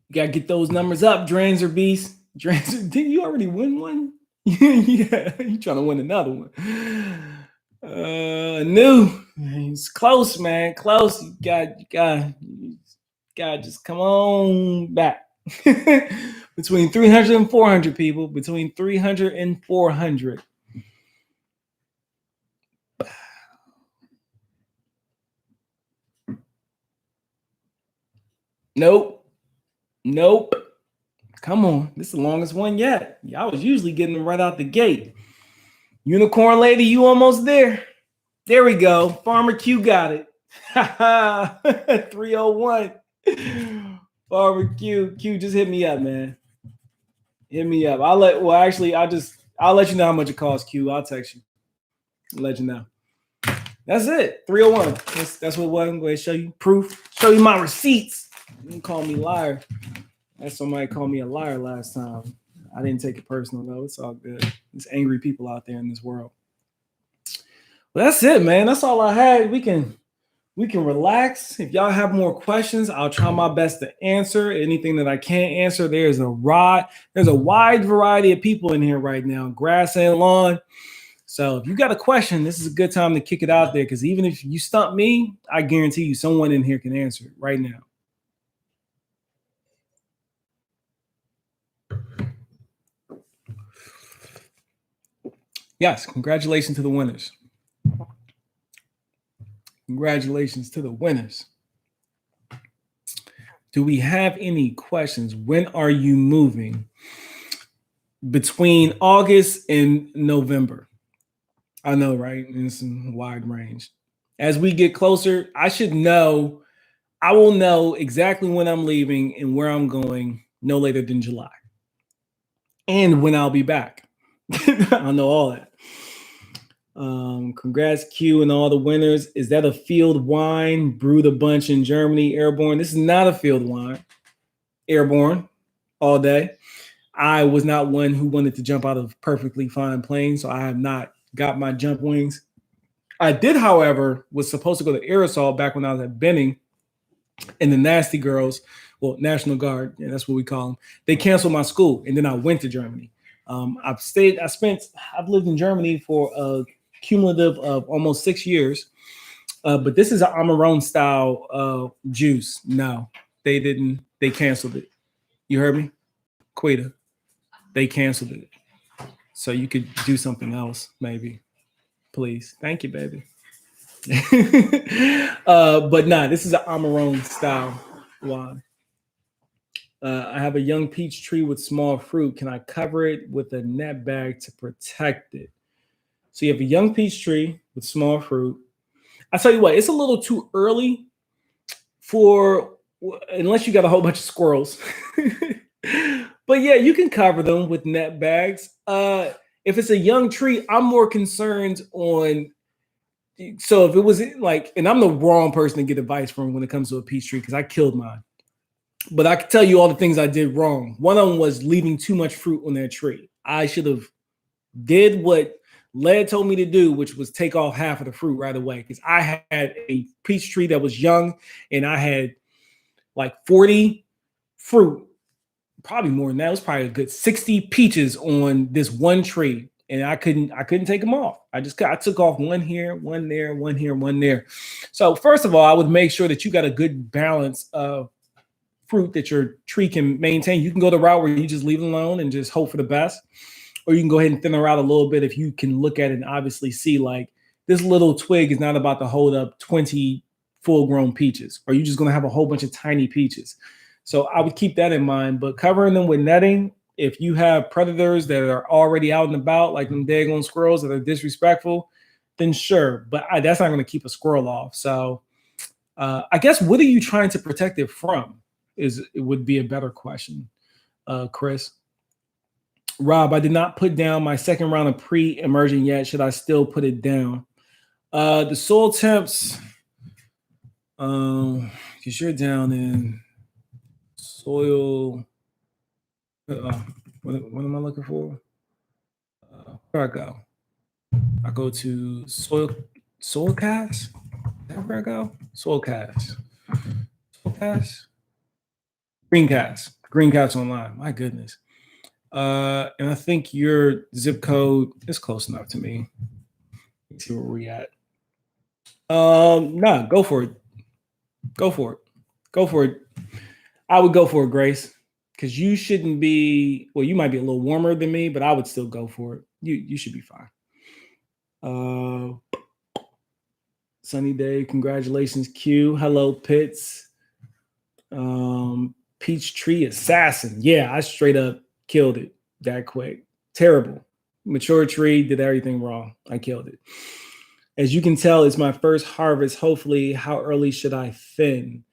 You gotta get those numbers up, Dranzer Beast. Dranzer, did you already win one? Yeah, you trying to win another one. New. It's close, man. Close. You got just come on back. Between 300 and 400 people. Between 300 and 400. Nope. Come on. This is the longest one yet. Y'all was usually getting them right out the gate. Unicorn Lady, you almost there. There we go. Farmer Q got it. 301. Farmer Q. Q, just hit me up, man. Hit me up. I'll let you know how much it costs, Q. I'll text you. I'll let you know. That's it. 301. That's what it was. I'm going to show you proof. Show you my receipts. You can call me liar. That's somebody called me a liar last time. I didn't take it personal, though. It's all good. There's angry people out there in this world. Well, that's it, man. That's all I had. We can relax. If y'all have more questions, I'll try my best to answer. Anything that I can't answer, there's a wide variety of people in here right now. Grass and lawn. So if you got a question, this is a good time to kick it out there, because even if you stump me, I guarantee you someone in here can answer it right now. Yes, congratulations to the winners. Congratulations to the winners. Do we have any questions? When are you moving? Between August and November. I know, right? It's a wide range. As we get closer, I should know. I will know exactly when I'm leaving and where I'm going no later than July. And when I'll be back. I'll know all that. Congrats, Q, and all the winners. Is that a field wine brewed a bunch in Germany, airborne? This is not a field wine. Airborne all day. I was not one who wanted to jump out of perfectly fine planes, so I have not got my jump wings. I did, however, was supposed to go to Aerosol back when I was at Benning, and the Nasty Girls, well, National Guard, yeah, that's what we call them, they canceled my school, and then I went to Germany. I've lived in Germany for a cumulative of almost 6 years, but this is an Amarone style juice. No, they didn't. They canceled it. You heard me? Quita. They canceled it. So you could do something else, maybe. Please. Thank you, baby. But nah, this is an Amarone style wine. I have a young peach tree with small fruit. Can I cover it with a net bag to protect it? So you have a young peach tree with small fruit. I tell you what, it's a little too early for, unless you got a whole bunch of squirrels. But yeah, you can cover them with net bags. If it's a young tree, I'm more concerned on. So if it was like, and I'm the wrong person to get advice from when it comes to a peach tree because I killed mine. But I can tell you all the things I did wrong. One of them was leaving too much fruit on that tree. I should have did what Led told me to do, which was take off half of the fruit right away, because I had a peach tree that was young and I had like 40 fruit, probably more than that. It was probably a good 60 peaches on this one tree, and I couldn't take them off. I took off one here, one there, one here, one there. So first of all, I would make sure that you got a good balance of fruit that your tree can maintain. You can go the route where you just leave it alone and just hope for the best, or you can go ahead and thin her out a little bit if you can look at it and obviously see like this little twig is not about to hold up 20 full-grown peaches, or you're just going to have a whole bunch of tiny peaches. So I would keep that in mind. But covering them with netting, if you have predators that are already out and about, like them daggone squirrels that are disrespectful, then sure. But that's not going to keep a squirrel off. So I guess, what are you trying to protect it from? It would be a better question, Chris. Rob, I did not put down my second round of pre-emergent yet. Should I still put it down? The soil temps, because you're down in soil. What am I looking for? Where I go? I go to soil cast. Is that where I go? Soil cast. Greencast online. My goodness. And I think your zip code is close enough to me. Let's see where we at. No, go for it. Go for it. I would go for it, Grace, because you shouldn't be. Well, you might be a little warmer than me, but I would still go for it. You should be fine. Sunny day. Congratulations, Q. Hello, Pitts. Peach tree assassin. Yeah, I straight up killed it that quick. Terrible. Mature tree, did everything wrong. I killed it. As you can tell, it's my first harvest. Hopefully, how early should I thin?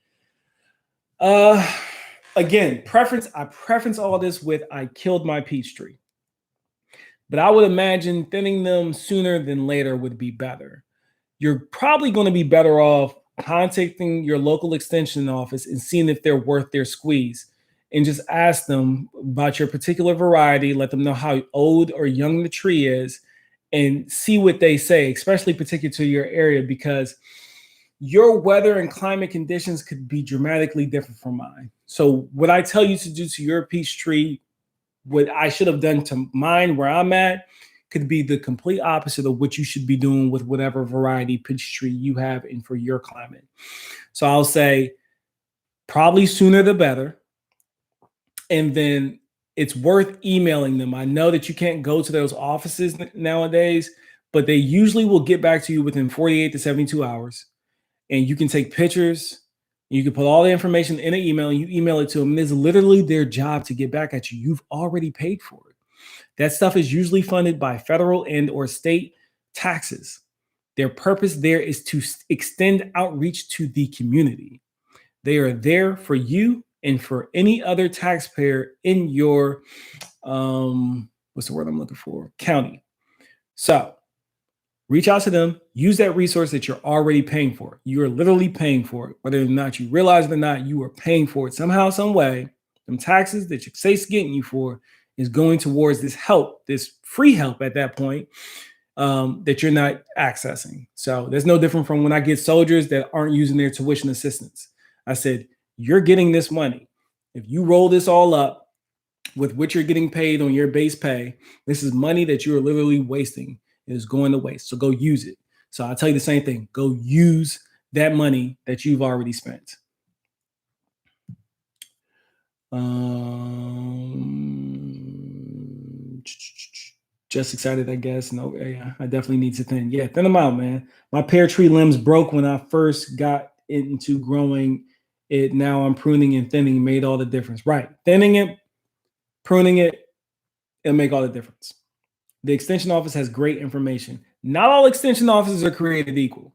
Again, I preference all this with I killed my peach tree. But I would imagine thinning them sooner than later would be better. You're probably going to be better off contacting your local extension office and seeing if they're worth their squeeze, and just ask them about your particular variety, let them know how old or young the tree is, and see what they say, especially particular to your area, because your weather and climate conditions could be dramatically different from mine. So what I tell you to do to your peach tree, what I should have done to mine where I'm at, could be the complete opposite of what you should be doing with whatever variety peach tree you have in for your climate. So I'll say probably sooner the better. And then it's worth emailing them. I know that you can't go to those offices nowadays, but they usually will get back to you within 48 to 72 hours. And you can take pictures. You can put all the information in an email and you email it to them. And it's literally their job to get back at you. You've already paid for it. That stuff is usually funded by federal and or state taxes. Their purpose there is to extend outreach to the community. They are there for you and for any other taxpayer in your, what's the word I'm looking for? County. So reach out to them, use that resource that you're already paying for. You are literally paying for it. Whether or not you realize it or not, you are paying for it somehow, some way. Them taxes that your state's getting you for is going towards this help, this free help at that point that you're not accessing. So there's no different from when I get soldiers that aren't using their tuition assistance. I said, you're getting this money. If you roll this all up with what you're getting paid on your base pay, this is money that you are literally wasting. It is going to waste. So go use it. So I'll tell you the same thing. Go use that money that you've already spent. Just excited, I guess. No, yeah, I definitely need to thin. Yeah, thin them out, man. My pear tree limbs broke when I first got into growing it. Now I'm pruning and thinning, made all the difference. Right. Thinning it, pruning it, it'll make all the difference. The extension office has great information. Not all extension offices are created equal.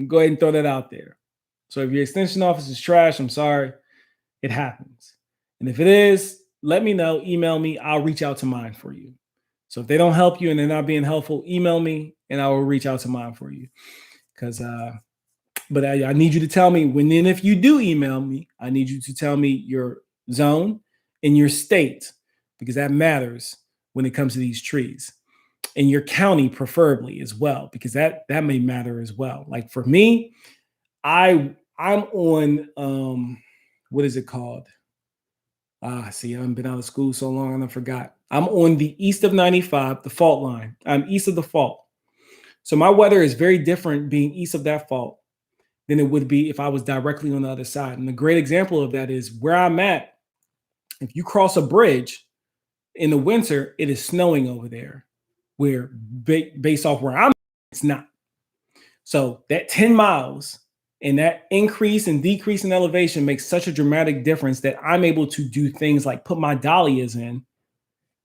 Go ahead and throw that out there. So if your extension office is trash, I'm sorry. It happens. And if it is, let me know. Email me. I'll reach out to mine for you. So if they don't help you and they're not being helpful, email me and I will reach out to mine for you. But I need you to tell me when and if you do email me, I need you to tell me your zone and your state, because that matters when it comes to these trees. And your county preferably as well, because that may matter as well. Like for me, I'm on what is it called? See, I haven't been out of school so long and I forgot. I'm on the east of 95, the fault line. I'm east of the fault. So my weather is very different being east of that fault than it would be if I was directly on the other side. And a great example of that is where I'm at. If you cross a bridge in the winter, it is snowing over there, where based off where I'm at, it's not. So that 10 miles and that increase and decrease in elevation makes such a dramatic difference that I'm able to do things like put my dahlias in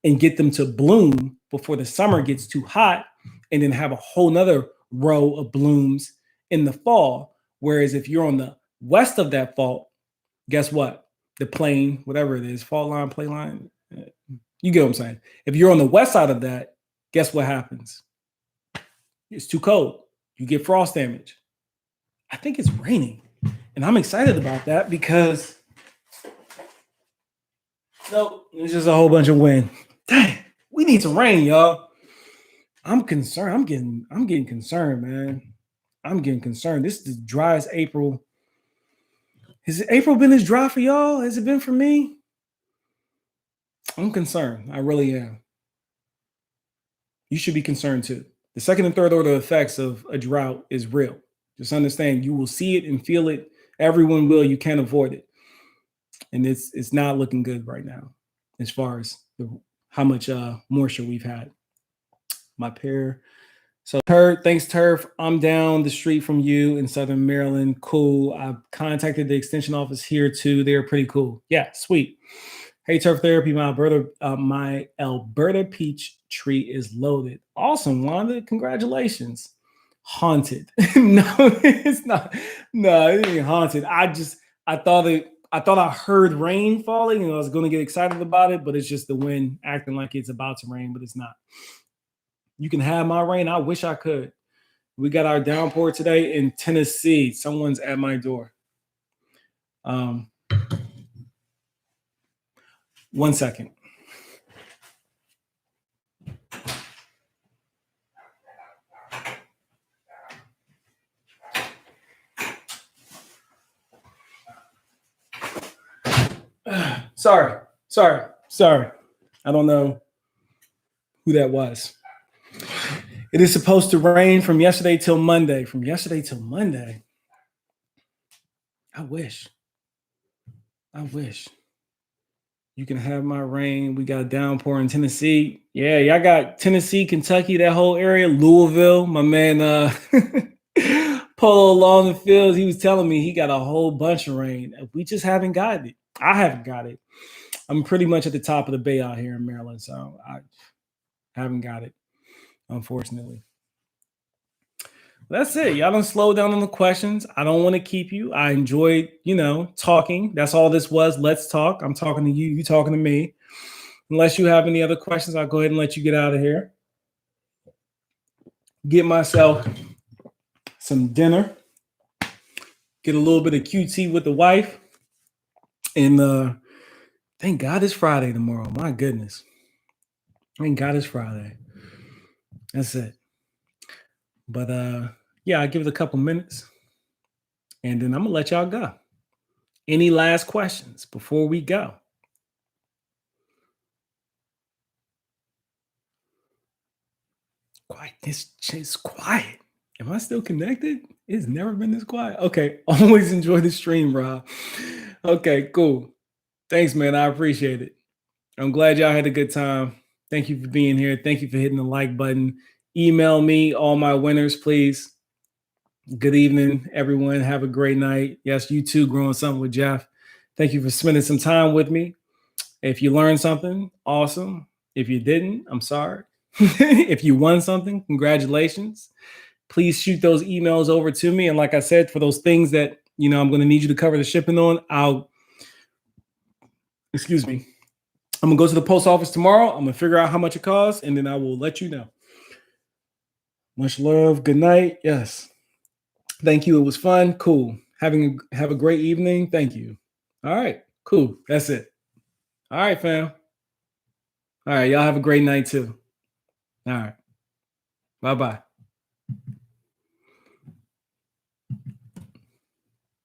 and get them to bloom before the summer gets too hot, and then have a whole nother row of blooms in the fall. Whereas if you're on the west of that fault, guess what? The plain, whatever it is, fault line, play line, you get what I'm saying? If you're on the west side of that, guess what happens? It's too cold. You get frost damage. I think it's raining. And I'm excited about that because it's just a whole bunch of wind. Dang, we need some rain, y'all. I'm concerned. I'm getting concerned, man. I'm getting concerned. This is the driest April. Has April been as dry for y'all as it been for me? I'm concerned. I really am. You should be concerned too. The second and third order effects of a drought is real. Just understand, you will see it and feel it. Everyone will. You can't avoid it. And it's not looking good right now as far as how much moisture we've had. My pear. So thanks, Turf. I'm down the street from you in Southern Maryland. Cool. I've contacted the extension office here too. They're pretty cool. Yeah, sweet. Hey, Turf Therapy, my Alberta peach tree is loaded. Awesome, Wanda. Congratulations. Haunted. No, it's not. No, it ain't haunted. I thought I heard rain falling and I was going to get excited about it, but it's just the wind acting like it's about to rain, but it's not. You can have my rain. I wish I could. We got our downpour today in Tennessee. Someone's at my door. 1 second. Sorry. I don't know who that was. It is supposed to rain from yesterday till Monday. From yesterday till Monday. I wish. I wish. You can have my rain. We got a downpour in Tennessee. Yeah, y'all got Tennessee, Kentucky, that whole area, Louisville. My man Polo along the fields, he was telling me he got a whole bunch of rain. We just haven't gotten it. I haven't got it. I'm pretty much at the top of the bay out here in Maryland, so I haven't got it, unfortunately. That's it. Y'all don't slow down on the questions. I don't want to keep you. I enjoyed, talking. That's all this was. Let's talk. I'm talking to you. You talking to me. Unless you have any other questions, I'll go ahead and let you get out of here. Get myself some dinner. Get a little bit of QT with the wife. And thank God it's Friday tomorrow. My goodness. Thank God it's Friday. That's it. But yeah, I'll give it a couple minutes. And then I'm going to let y'all go. Any last questions before we go? Quiet. It's quiet. Am I still connected? It's never been this quiet. Okay. Always enjoy the stream, Rob. Okay, cool. Thanks, man. I appreciate it. I'm glad y'all had a good time. Thank you for being here. Thank you for hitting the like button. Email me all my winners, please. Good evening, everyone. Have a great night. Yes, you too, Growing Something with Jeff. Thank you for spending some time with me. If you learned something, awesome. If you didn't, I'm sorry. If you won something, congratulations. Please shoot those emails over to me. And like I said, for those things that, I'm going to need you to cover the shipping on, excuse me. I'm going to go to the post office tomorrow. I'm going to figure out how much it costs, and then I will let you know. Much love. Good night. Yes. Thank you. It was fun. Cool. Have a great evening. Thank you. All right. Cool. That's it. All right, fam. All right. Y'all have a great night too. All right. Bye-bye.